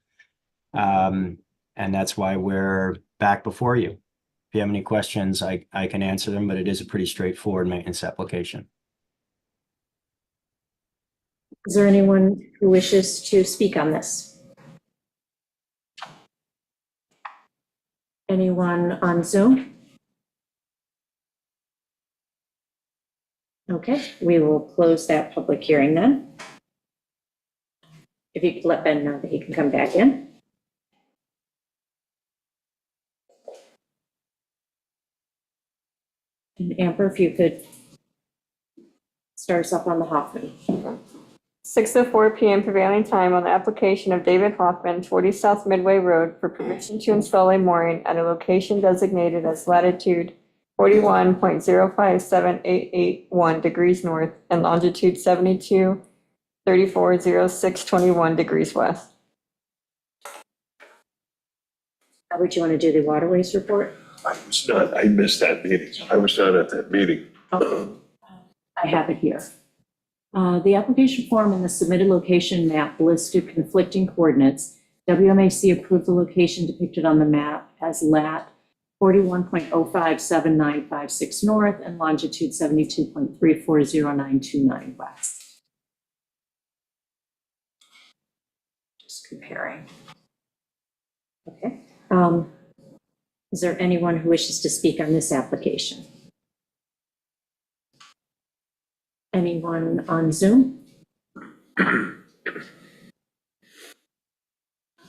And that's why we're back before you. If you have any questions, I can answer them, but it is a pretty straightforward maintenance application. Is there anyone who wishes to speak on this? Anyone on Zoom? Okay, we will close that public hearing then. If you could let Ben know that he can come back in. And Amber, if you could start us off on the Hoffman. 6:04 PM prevailing time on the application of David Hoffman, 40 South Midway Road, for permission to install a mooring at a location designated as latitude 41.057881 degrees north and longitude 72.340621 degrees west. How would you want to do the Waterways report? I missed that meeting. I was not at that meeting. Okay. I have it here. The application form and the submitted location map listed conflicting coordinates. WMAC approved the location depicted on the map as lat 41.057956 north and longitude 72.340929 west. Just comparing. Okay. Is there anyone who wishes to speak on this application? Anyone on Zoom?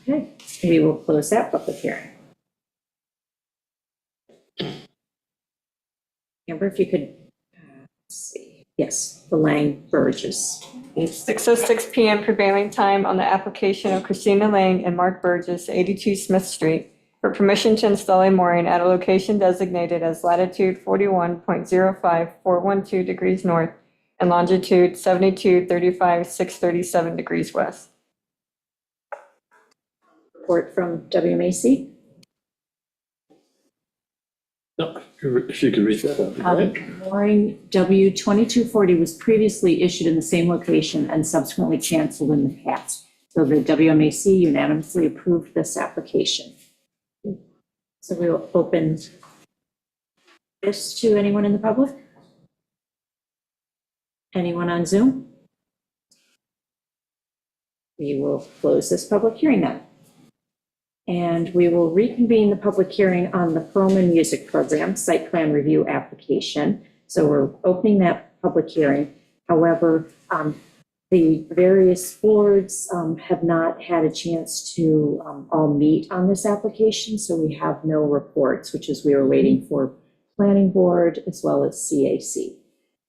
Okay, we will close that public hearing. Amber, if you could, let's see, yes, the Lang Burgess. 6:06 PM prevailing time on the application of Christina Lang and Mark Burgess, 82 Smith Street, for permission to install a mooring at a location designated as latitude 41.05412 degrees north and longitude 72.35.637 degrees west. Report from WMAC. No, if you could read that, that'd be great. Mooring W2240 was previously issued in the same location and subsequently canceled in the past. So the WMAC unanimously approved this application. So we will open this to anyone in the public? Anyone on Zoom? We will close this public hearing then. And we will reconvene the public hearing on the Perlman Music Program Site Plan Review application. So we're opening that public hearing. However, the various boards have not had a chance to all meet on this application, so we have no reports, which is we were waiting for Planning Board as well as CAC.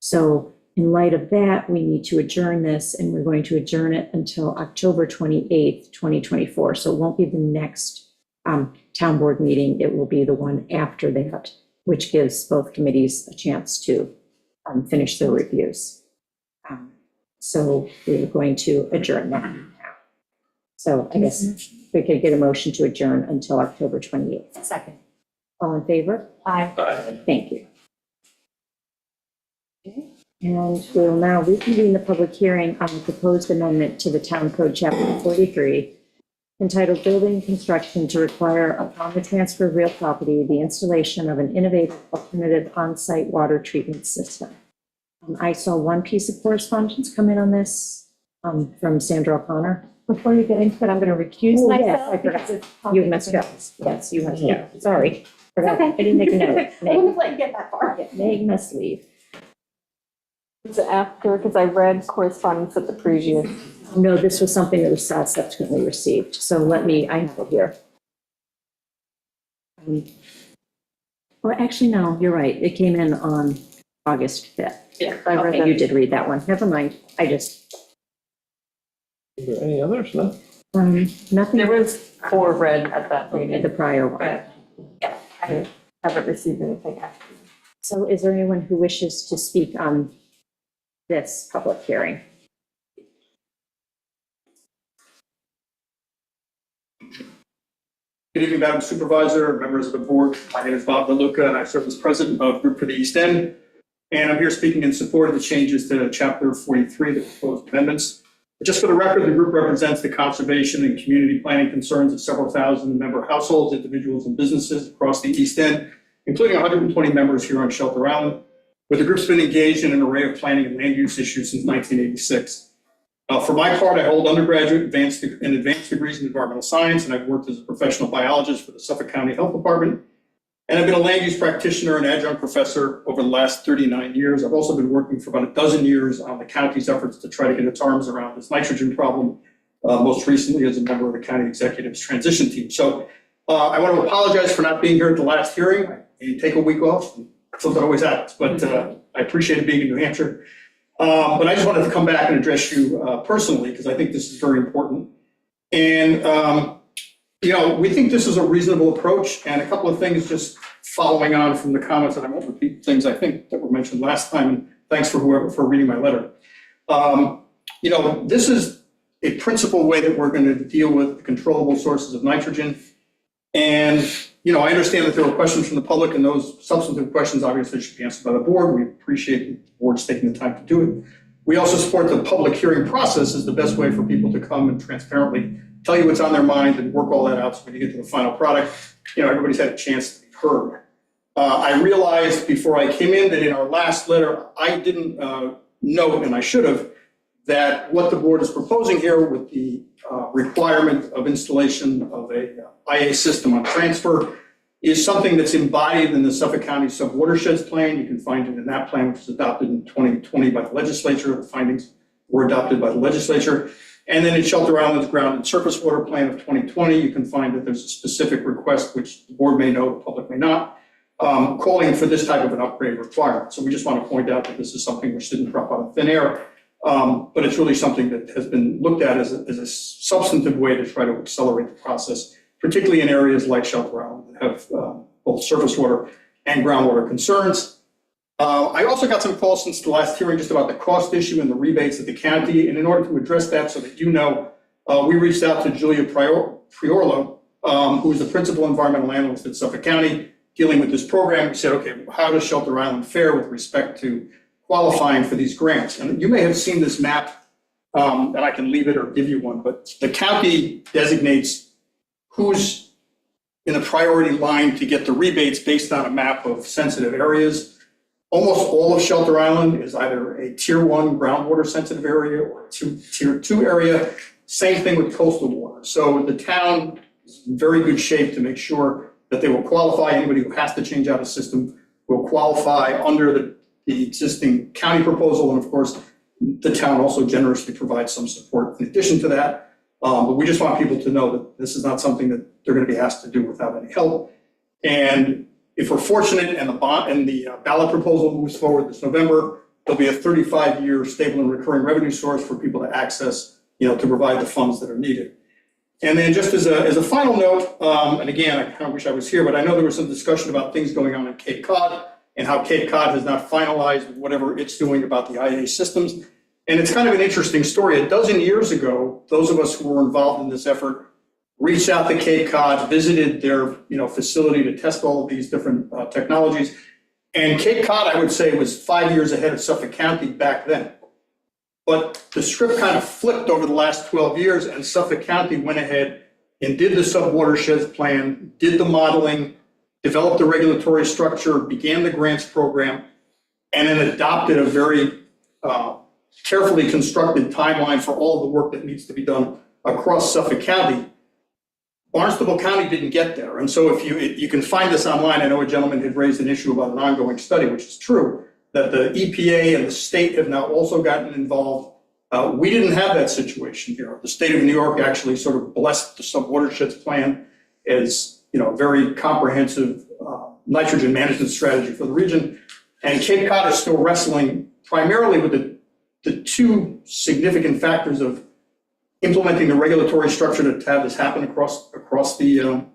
So in light of that, we need to adjourn this, and we're going to adjourn it until October 28th, 2024. So it won't be the next town board meeting. It will be the one after that, which gives both committees a chance to finish their reviews. So we're going to adjourn that now. So I guess we could get a motion to adjourn until October 28th. Second. All in favor? Aye. Thank you. Okay. And we'll now reconvene the public hearing on the proposed amendment to the Town Code Chapter 43 entitled Building Construction to require upon the transfer of real property, the installation of an innovative alternative on-site water treatment system. I saw one piece of correspondence come in on this from Sandra O'Connor. Before you get into it, I'm going to recuse Oh, yes, myself. I forgot. because it's You public must go. interest. Yes, you must go. Sorry. Forgot. Okay. I didn't make a note. I Meg, wouldn't have let you get that far. Meg must leave. It's after, because I read correspondence at the previous. No, this was something that was subsequently received. So let me, I have it here. Well, actually, no, you're right. It came in on August 5th. Yeah, I read Okay, that. you did read that one. Never mind. I just, Is there any others? No? nothing There was 4 read at that at meeting, the prior one. but yeah, I haven't received anything after. So is there anyone who wishes to speak on this public hearing? Good evening, Madam Supervisor, members of the board. My name is Bob DeLuca, and I serve as president of Group for the East End. And I'm here speaking in support of the changes to Chapter 43, the proposed amendments. Just for the record, the group represents the conservation and community planning concerns of several thousand member households, individuals, and businesses across the East End, including 120 members here on Shelter Island, where the group's been engaged in an array of planning and land use issues since 1986. For my part, I hold undergraduate and advanced degrees in environmental science, and I've worked as a professional biologist for the Suffolk County Health Department. And I've been a land use practitioner and adjunct professor over the last 39 years. I've also been working for about a dozen years on the county's efforts to try to get its arms around this nitrogen problem, most recently as a member of the county executive's transition team. So I want to apologize for not being here at the last hearing. I take a week off, something always happens, but I appreciated being in New Hampshire. But I just wanted to come back and address you personally, because I think this is very important. And, we think this is a reasonable approach, and a couple of things just following on from the comments, and I won't repeat things I think that were mentioned last time, and thanks for whoever for reading my letter. This is a principal way that we're going to deal with the controllable sources of nitrogen. And, I understand that there were questions from the public, and those substantive questions obviously should be answered by the board. We appreciate the board's taking the time to do it. We also support the public hearing process as the best way for people to come and transparently tell you what's on their mind and work all that out so when you get to the final product, everybody's had a chance to be heard. I realized before I came in that in our last letter, I didn't note, and I should have, that what the board is proposing here with the requirement of installation of a IA system on transfer is something that's embodied in the Suffolk County Subwatersheds Plan. You can find it in that plan, which was adopted in 2020 by the legislature. The findings were adopted by the legislature. And then in Shelter Island's Ground and Surface Water Plan of 2020, you can find that there's a specific request, which the board may know, the public may not, calling for this type of an upgrade requirement. So we just want to point out that this is something which didn't drop out of thin air, but it's really something that has been looked at as a substantive way to try to accelerate the process, particularly in areas like Shelter Island that have both surface water and groundwater concerns. I also got some calls since the last hearing just about the cost issue and the rebates at the county. And in order to address that so that we reached out to Julia Priorlo, who is the principal environmental analyst at Suffolk County dealing with this program. We said, okay, how does Shelter Island fare with respect to qualifying for these grants? And you may have seen this map, and I can leave it or give you one, but the county designates who's in the priority line to get the rebates based on a map of sensitive areas. Almost all of Shelter Island is either a tier 1 groundwater sensitive area or a tier 2 area. Same thing with coastal water. So the town is in very good shape to make sure that they will qualify. Anybody who has to change out a system will qualify under the existing county proposal. And of course, the town also generously provides some support in addition to that. But we just want people to know that this is not something that they're going to be asked to do without any help. And if we're fortunate and the ballot proposal moves forward this November, there'll be a 35-year stable and recurring revenue source for people to access, to provide the funds that are needed. And then just as a final note, and again, I kind of wish I was here, but I know there was some discussion about things going on in Cape Cod. and how Cape Cod has not finalized whatever it's doing about the IA systems. And it's kind of an interesting story. A dozen years ago, those of us who were involved in this effort reached out to Cape Cod, visited their facility to test all of these different technologies. And Cape Cod, I would say, was 5 years ahead of Suffolk County back then. But the script kind of flipped over the last 12 years, and Suffolk County went ahead and did the subwatersheds plan, did the modeling, developed the regulatory structure, began the grants program, and then adopted a very carefully constructed timeline for all of the work that needs to be done across Suffolk County. Barnstable County didn't get there. And so if you can find this online, I know a gentleman had raised an issue about an ongoing study, which is true, that the EPA and the state have now also gotten involved. We didn't have that situation here. The state of New York actually sort of blessed the subwatersheds plan as a very comprehensive nitrogen management strategy for the region. And Cape Cod is still wrestling primarily with the two significant factors of implementing the regulatory structure to have this happen across the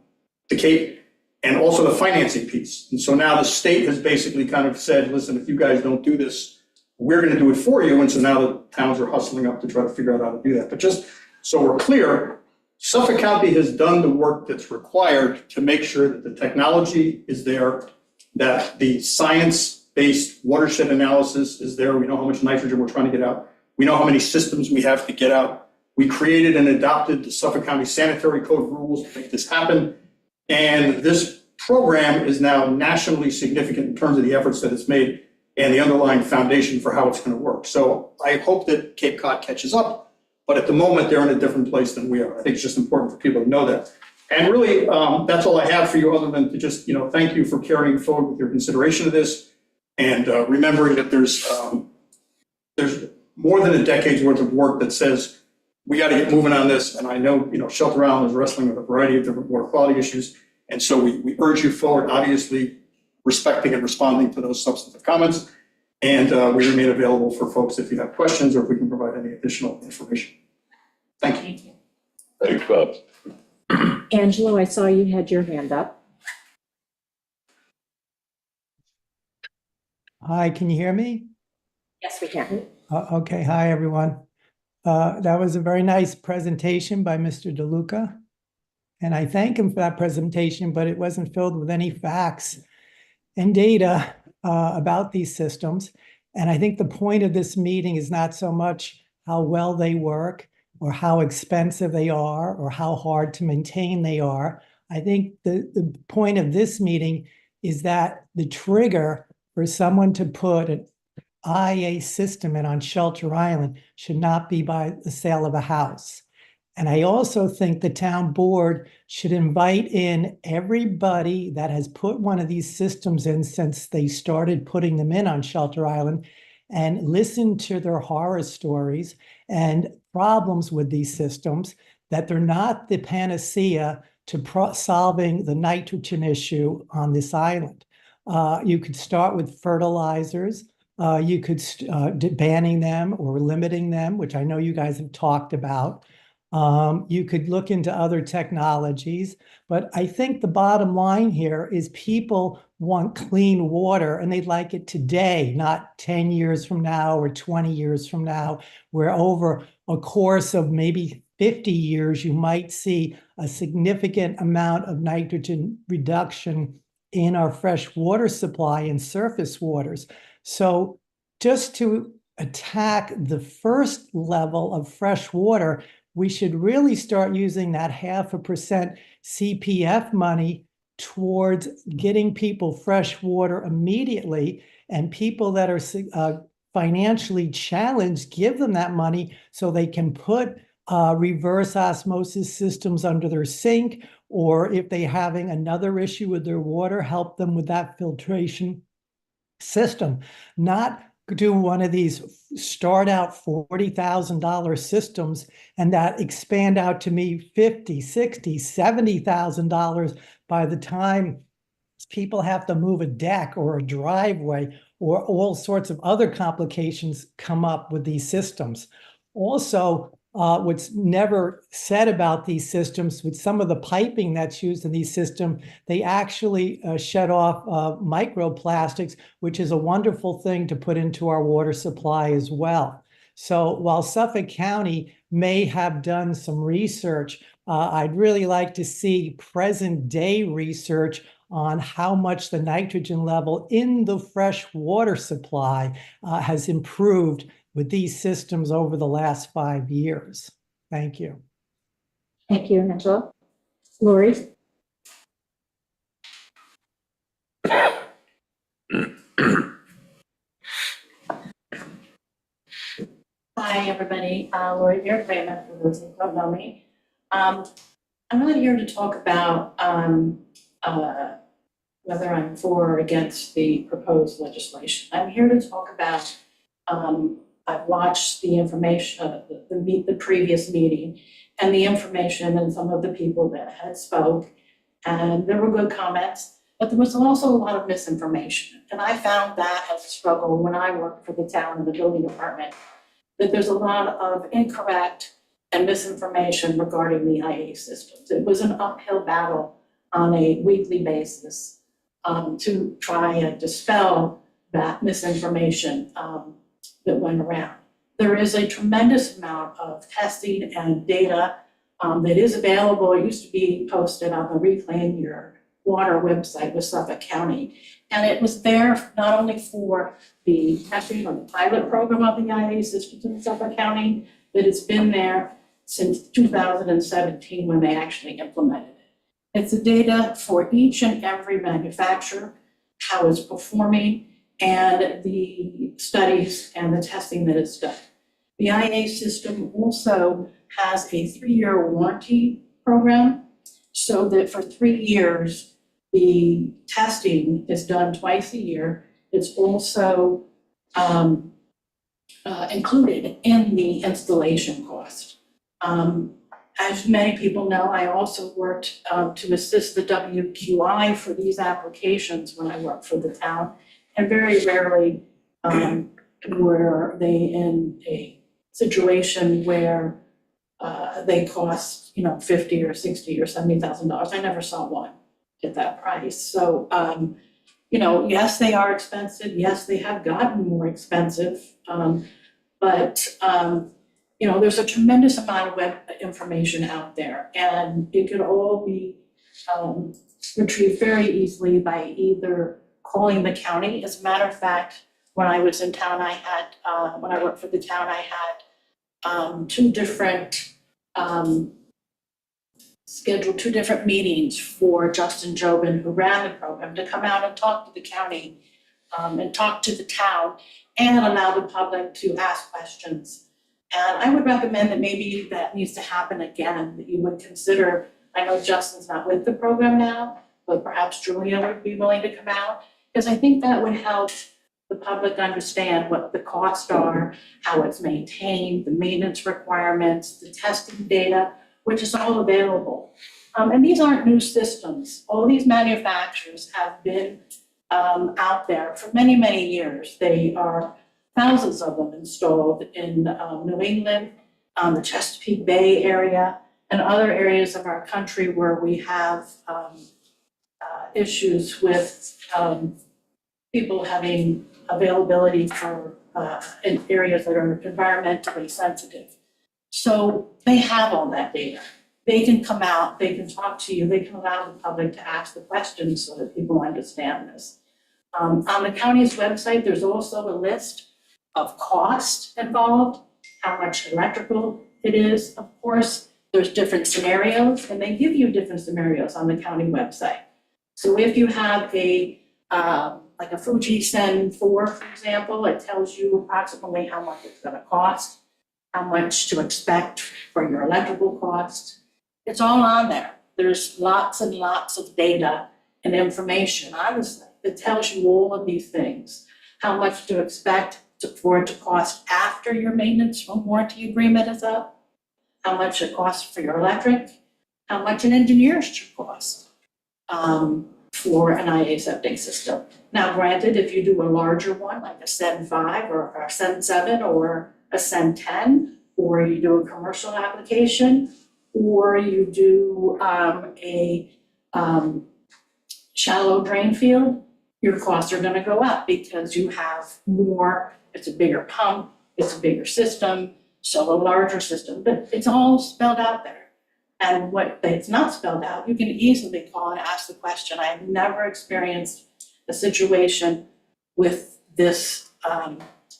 Cape, and also the financing piece. And so now the state has basically kind of said, listen, if you guys don't do this, we're going to do it for you. And so now the towns are hustling up to try to figure out how to do that. But just so we're clear, Suffolk County has done the work that's required to make sure that the technology is there, that the science-based watershed analysis is there. We know how much nitrogen we're trying to get out. We know how many systems we have to get out. We created and adopted the Suffolk County Sanitary Code rules to make this happen. And this program is now nationally significant in terms of the efforts that it's made and the underlying foundation for how it's going to work. So I hope that Cape Cod catches up, but at the moment they're in a different place than we are. I think it's just important for people to know that. And really, that's all I have for you, other than to just thank you for carrying forward with your consideration of this, and remembering that there's more than a decade's worth of work that says we got to get moving on this. And I know, Shelter Island is wrestling with a variety of different water quality issues. And so we urge you forward, obviously respecting and responding to those substantive comments. And we remain available for folks if you have questions or if we can provide any additional information. Thank you. Thanks, Bob. Angelo, I saw you had your hand up. Hi, can you hear me? Yes, we can. Okay, hi, everyone. That was a very nice presentation by Mr. DeLuca. And I thank him for that presentation, but it wasn't filled with any facts and data about these systems. And I think the point of this meeting is not so much how well they work or how expensive they are or how hard to maintain they are. I think the point of this meeting is that the trigger for someone to put an IA system in on Shelter Island should not be by the sale of a house. And I also think the town board should invite in everybody that has put one of these systems in since they started putting them in on Shelter Island and listen to their horror stories and problems with these systems, that they're not the panacea to solving the nitrogen issue on this island. You could start with fertilizers. You could banning them or limiting them, which I know you guys have talked about. You could look into other technologies, but I think the bottom line here is people want clean water and they'd like it today, not 10 years from now or 20 years from now, where over a course of maybe 50 years, you might see a significant amount of nitrogen reduction in our fresh water supply and surface waters. So just to attack the first level of fresh water, we should really start using that 0.5% CPF money towards getting people fresh water immediately, and people that are financially challenged, give them that money so they can put reverse osmosis systems under their sink, or if they're having another issue with their water, help them with that filtration system. Not do one of these start out $40,000 systems and that expand out to me $50,000, $60,000, $70,000 by the time people have to move a deck or a driveway, or all sorts of other complications come up with these systems. Also, what's never said about these systems, with some of the piping that's used in these systems, they actually shed off microplastics, which is a wonderful thing to put into our water supply as well. So while Suffolk County may have done some research, I'd really like to see present day research on how much the nitrogen level in the fresh water supply has improved with these systems over the last 5 years. Thank you. Thank you, Angela. Lori? Hi, everybody. Lori Beard-Raymond, for those who don't know me. I'm really here to talk about whether I'm for or against the proposed legislation. I'm here to talk about, I've watched the information, the previous meeting, and the information and some of the people that had spoke, and there were good comments, but there was also a lot of misinformation. And I found that as a struggle when I worked for the town and the building department, that there's a lot of incorrect and misinformation regarding the IA systems. It was an uphill battle on a weekly basis to try and dispel that misinformation that went around. There is a tremendous amount of testing and data that is available. It used to be posted on the Reclaim Your Water website with Suffolk County. And it was there not only for the testing or the pilot program of the IA systems in Suffolk County, but it's been there since 2017 when they actually implemented it. It's the data for each and every manufacturer, how it's performing, and the studies and the testing that it's done. The IA system also has a 3-year warranty program, so that for 3 years, the testing is done twice a year. It's also included in the installation cost. As many people know, I also worked to assist the WQI for these applications when I worked for the town. And very rarely were they in a situation where they cost, $50 or $60 or $70,000. I never saw one at that price. So, yes, they are expensive. Yes, they have gotten more expensive. But there's a tremendous amount of web information out there, and it could all be retrieved very easily by either calling the county. As a matter of fact, when I was in town, when I worked for the town, I had scheduled 2 different meetings for Justin Jobin, who ran the program, to come out and talk to the county and talk to the town and allow the public to ask questions. And I would recommend that maybe that needs to happen again, that you would consider, I know Justin's not with the program now, but perhaps Julia would be willing to come out, because I think that would help the public understand what the costs are, how it's maintained, the maintenance requirements, the testing data, which is all available. And these aren't new systems. All these manufacturers have been out there for many, many years. They are thousands of them installed in New England, the Chesapeake Bay area, and other areas of our country where we have issues with people having availability for in areas that are environmentally sensitive. So they have all that data. They can come out, they can talk to you, they can allow the public to ask the questions so that people understand this. On the county's website, there's also a list of cost involved, how much electrical it is. Of course, there's different scenarios, and they give you different scenarios on the county website. So if you have like a Fuji Sen 4, for example, it tells you approximately how much it's gonna cost, how much to expect for your electrical costs. It's all on there. There's lots and lots of data and information, honestly, that tells you all of these things. How much to expect for it to cost after your maintenance warranty agreement is up, how much it costs for your electric, how much an engineer should cost for an IA septic system. Now, granted, if you do a larger one, like a SEN 5 or a SEN 7 or a SEN 10, or you do a commercial application, or you do a shallow drain field, your costs are gonna go up because you have more, it's a bigger pump, it's a bigger system, so a larger system, but it's all spelled out there. And what it's not spelled out, you can easily call and ask the question. I have never experienced a situation with this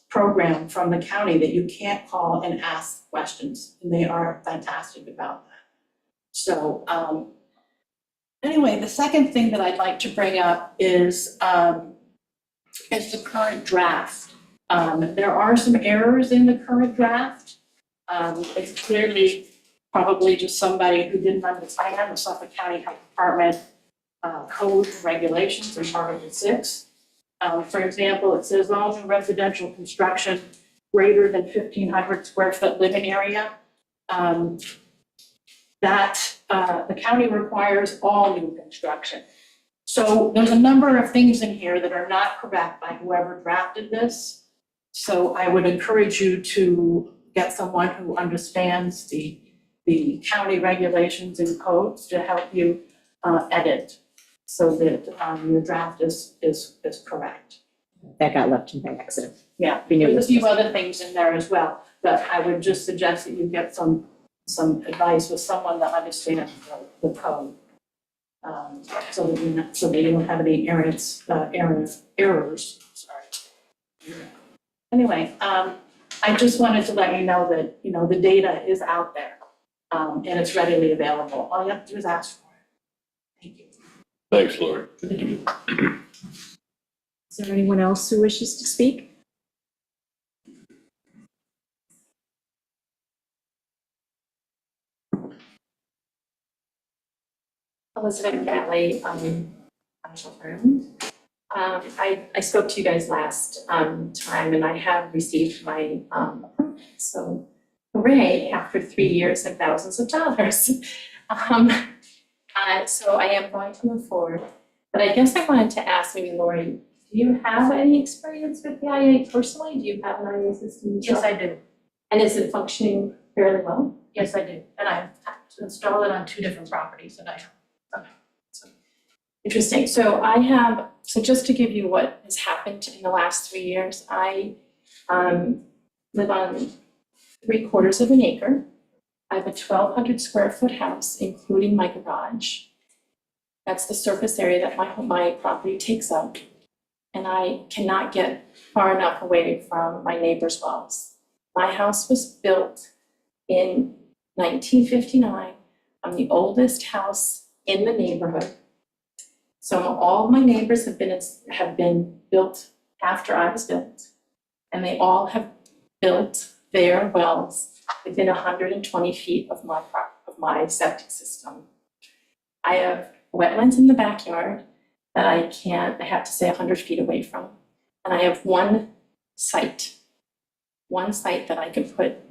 program from the county that you can't call and ask questions, and they are fantastic about that. So anyway, the second thing that I'd like to bring up is the current draft. There are some errors in the current draft. It's clearly probably just somebody who didn't understand the Suffolk County Health Department code regulations in Article 6. For example, it says all new residential construction greater than 1,500 square foot living area. The county requires all new construction. So there's a number of things in here that are not correct by whoever drafted this. So I would encourage you to get someone who understands the county regulations and codes to help you edit so that your draft is correct. That got left in by accident. Yeah, We knew there's a this few was- other things in there as well, but I would just suggest that you get some advice with someone that understands the code. So that you don't have any errors, sorry. Anyway, I just wanted to let you know that, the data is out there, and it's readily available. All you have to do is ask for it. Thank you. Thanks, Lori. Is there anyone else who wishes to speak? Elizabeth Gatley, Shell Island. I spoke to you guys last time, and I have received my approval. So hooray, after 3 years and thousands of dollars. So I am going to move forward. But I guess I wanted to ask maybe Lori, do you have any experience with the IA personally? Do you have an IA system? Yes, I do. And is it functioning fairly well? Yes, I do. And I've installed it on 2 different properties that I have. Interesting. So just to give you what has happened in the last 3 years, I live on 3/4 of an acre. I have a 1,200 square foot house, including my garage. That's the surface area that my property takes up. And I cannot get far enough away from my neighbor's wells. My house was built in 1959. I'm the oldest house in the neighborhood. So all of my neighbors have been built after I was built, and they all have built their wells within 120 feet of my septic system. I have wetlands in the backyard that I have to stay 100 feet away from, and I have one site that I can put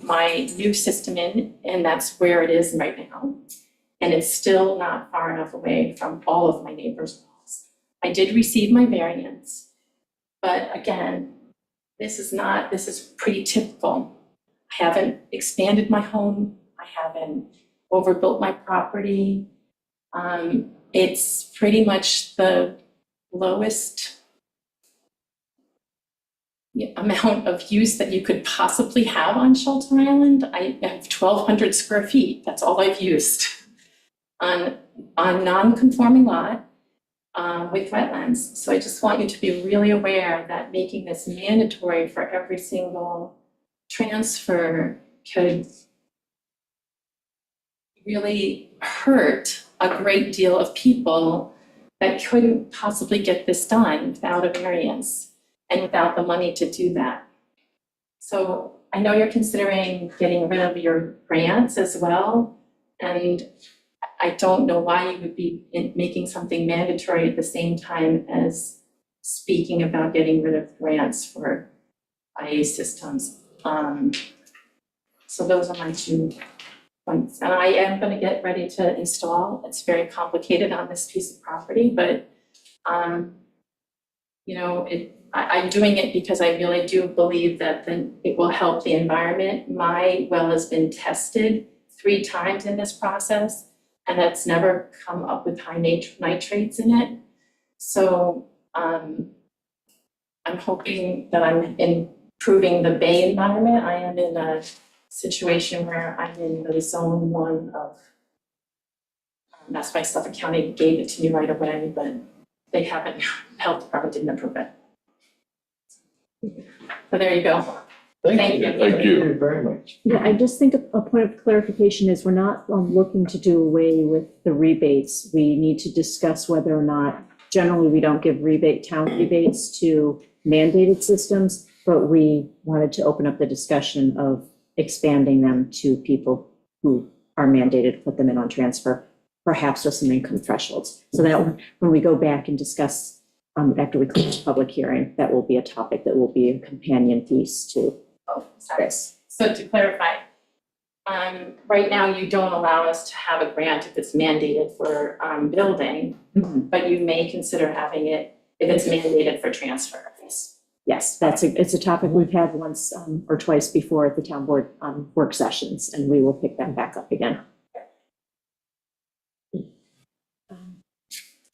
my new system in, and that's where it is right now. And it's still not far enough away from all of my neighbors' wells. I did receive my variance, but again, this is pretty typical. I haven't expanded my home, I haven't overbuilt my property. It's pretty much the lowest amount of use that you could possibly have on Shelter Island. I have 1,200 square feet, that's all I've used. On non-conforming lot with wetlands. So I just want you to be really aware that making this mandatory for every single transfer could really hurt a great deal of people that couldn't possibly get this done without a variance and without the money to do that. So I know you're considering getting rid of your grants as well, and I don't know why you would be making something mandatory at the same time as speaking about getting rid of grants for IA systems. So those are my 2 points. And I am going to get ready to install. It's very complicated on this piece of property, but I'm doing it because I really do believe that then it will help the environment. My well has been tested 3 times in this process, and it's never come up with high nitrates in it. So, I'm hoping that I'm improving the bay environment. I am in a situation where I'm in the zone 1 of, that's why Suffolk County gave it to me right away, but they haven't, health department didn't approve it. So there you go. Thank you. Thank you. very much. Yeah, I just think a point of clarification is we're not looking to do away with the rebates. We need to discuss whether or not, generally, we don't give town rebates to mandated systems, but we wanted to open up the discussion of expanding them to people who are mandated to put them in on transfer, perhaps with some income thresholds. So that when we go back and discuss, after we close the public hearing, that will be a topic that will be a companion piece to Oh, sorry. this. So to clarify, right now you don't allow us to have a grant if it's mandated for, building, but you may consider having it if it's mandated for transfer. Yes, it's a topic we've had once or twice before at the town board work sessions, and we will pick that back up again.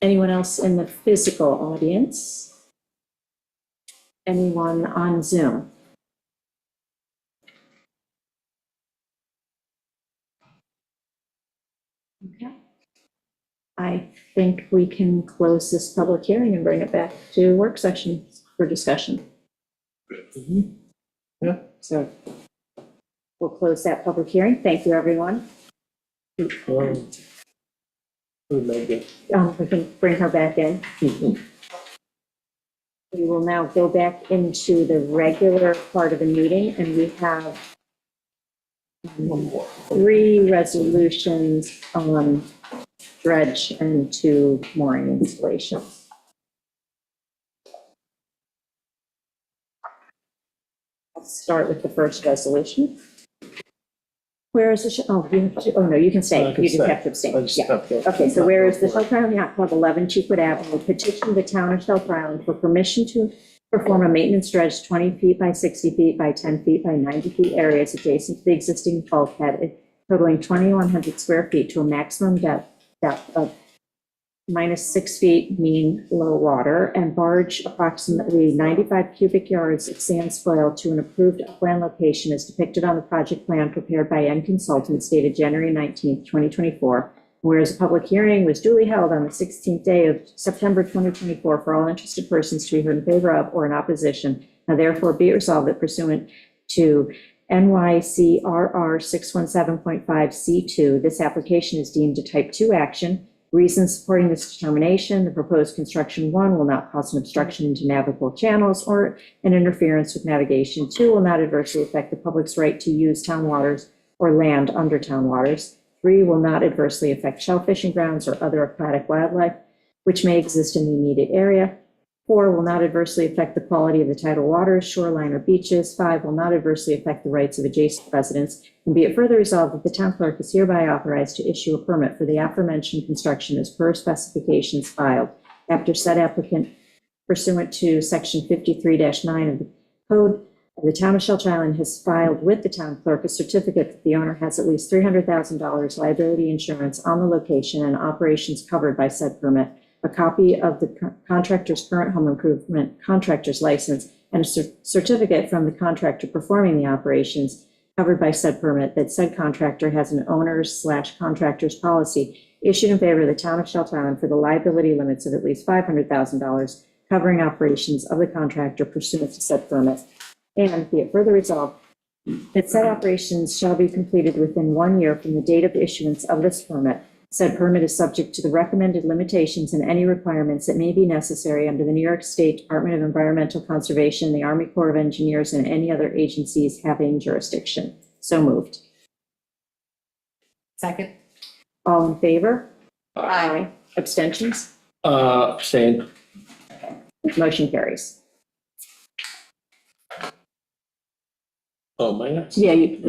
Anyone else in the physical audience? Anyone on Zoom? Okay. I think we can close this public hearing and bring it back to work session for discussion. Yeah. So we'll close that public hearing. Thank you, everyone. Who made it? We can bring her back in. We will now go back into the regular part of the meeting, and we have 3 resolutions on dredge and 2 mooring installations. I'll start with the first resolution. Where is the, no, you can stay. I can You just stay. have to abstain. I just Yeah. have to- Okay, so whereas the Shelter Island Yacht Club, 11 Cheapwood Avenue, petitioned the town of Shelter Island for permission to perform a maintenance dredge 20 feet by 60 feet by 10 feet by 90 feet areas adjacent to the existing bulkhead totaling 2,100 square feet to a maximum depth of -6 feet mean low water, and barge approximately 95 cubic yards of sand spoil to an approved upland location as depicted on the project plan prepared by N Consultants dated January 19th, 2024. Whereas a public hearing was duly held on the 16th day of September 2024 for all interested persons to be heard in favor of or in opposition. Now therefore be it resolved that pursuant to NYCRR 617.5 C2, this application is deemed a type 2 action. Reasons supporting this determination: the proposed construction 1 will not cause an obstruction into navigable channels or an interference with navigation. 2 will not adversely affect the public's right to use town waters or land under town waters. 3 will not adversely affect shell fishing grounds or other aquatic wildlife which may exist in the immediate area. 4 will not adversely affect the quality of the tidal waters, shoreline, or beaches. 5 will not adversely affect the rights of adjacent residents. And be it further resolved that the town clerk is hereby authorized to issue a permit for the aforementioned construction as per specifications filed after said applicant pursuant to section 53-9 of the code of the town of Shelter Island has filed with the town clerk a certificate that the owner has at least $300,000 liability insurance on the location and operations covered by said permit, a copy of the contractor's current home improvement contractor's license, and a certificate from the contractor performing the operations covered by said permit that said contractor has an owner's/contractor's policy issued in favor of the town of Shelter Island for the liability limits of at least $500,000 covering operations of the contractor pursuant to said permit. And be it further resolved that said operations shall be completed within 1 year from the date of issuance of this permit. Said permit is subject to the recommended limitations and any requirements that may be necessary under the New York State Department of Environmental Conservation, the Army Corps of Engineers, and any other agencies having jurisdiction. So moved. Second. All in favor? Aye. Abstentions? Abstain. Motion carries. Oh, my next. Yeah, you,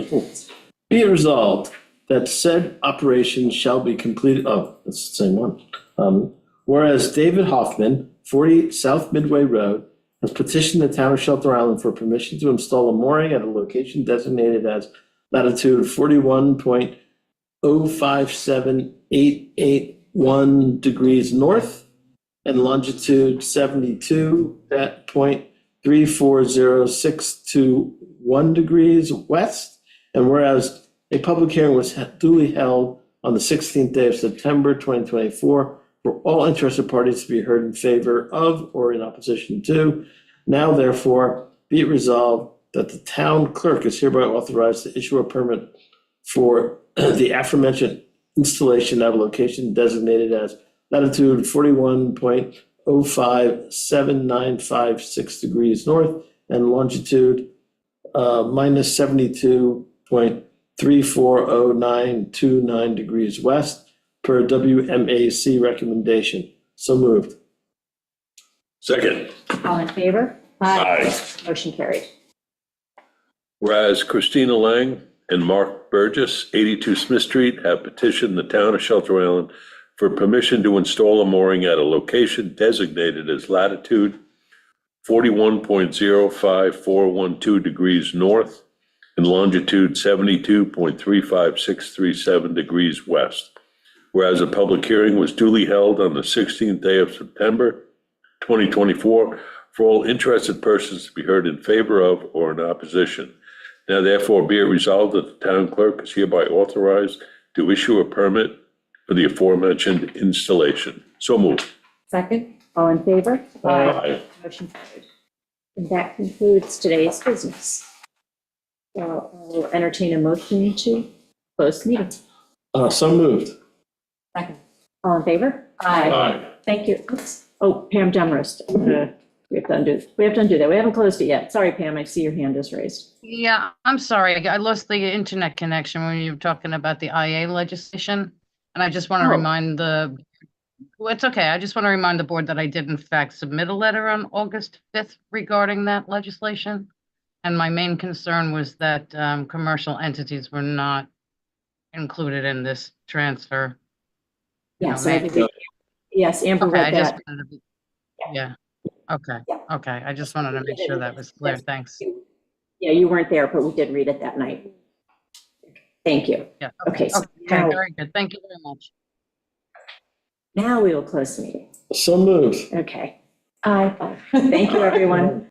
Be it resolved that said operation shall be completed, that's the same one. Whereas David Hoffman, 40 South Midway Road, has petitioned the town of Shelter Island for permission to install a mooring at a location designated as latitude 41.057881 degrees north and longitude 72.340621 degrees west. And whereas a public hearing was duly held on the 16th day of September 2024 for all interested parties to be heard in favor of or in opposition to. Now therefore be it resolved that the town clerk is hereby authorized to issue a permit for the aforementioned installation at a location designated as latitude 41.057956 degrees north and longitude minus 72.340929 degrees west per WMAC recommendation. So moved. Second. All in favor? Aye. Motion carried. Whereas Christina Lang and Mark Burgess, 82 Smith Street, have petitioned the town of Shelter Island for permission to install a mooring at a location designated as latitude 41.0541 degrees north and longitude 72.35637 degrees west. Whereas a public hearing was duly held on the 16th day of September 2024 for all interested persons to be heard in favor of or in opposition. Now therefore be it resolved that the town clerk is hereby authorized to issue a permit for the aforementioned installation. So moved. Second? All in favor? Aye. Motion carried. And that concludes today's business. So I'll entertain a motion to close the meeting. So moved. Second. All in favor? Aye. Thank you. Oops. Oh, Pam Demarest. We have to undo that. We haven't closed it yet. Sorry, Pam, I see your hand is raised. Yeah, I'm sorry. I lost the internet connection when you were talking about the IA legislation. And I just want to Oh. remind it's okay. I just want to remind the board that I did in fact submit a letter on August 5th regarding that legislation. And my main concern was that commercial entities were not included in this transfer. Yes, No, I think yes, Amber Okay, I read just that. wanted to, yeah. Okay, Yeah. okay. I just wanted to make sure that was clear. Thanks. Yeah, you weren't there, but we did read it that night. Thank you. Yeah. Okay, so Okay, now, very good. Thank you very much. now we will close the meeting. So moved. Okay. Aye. Thank you, everyone.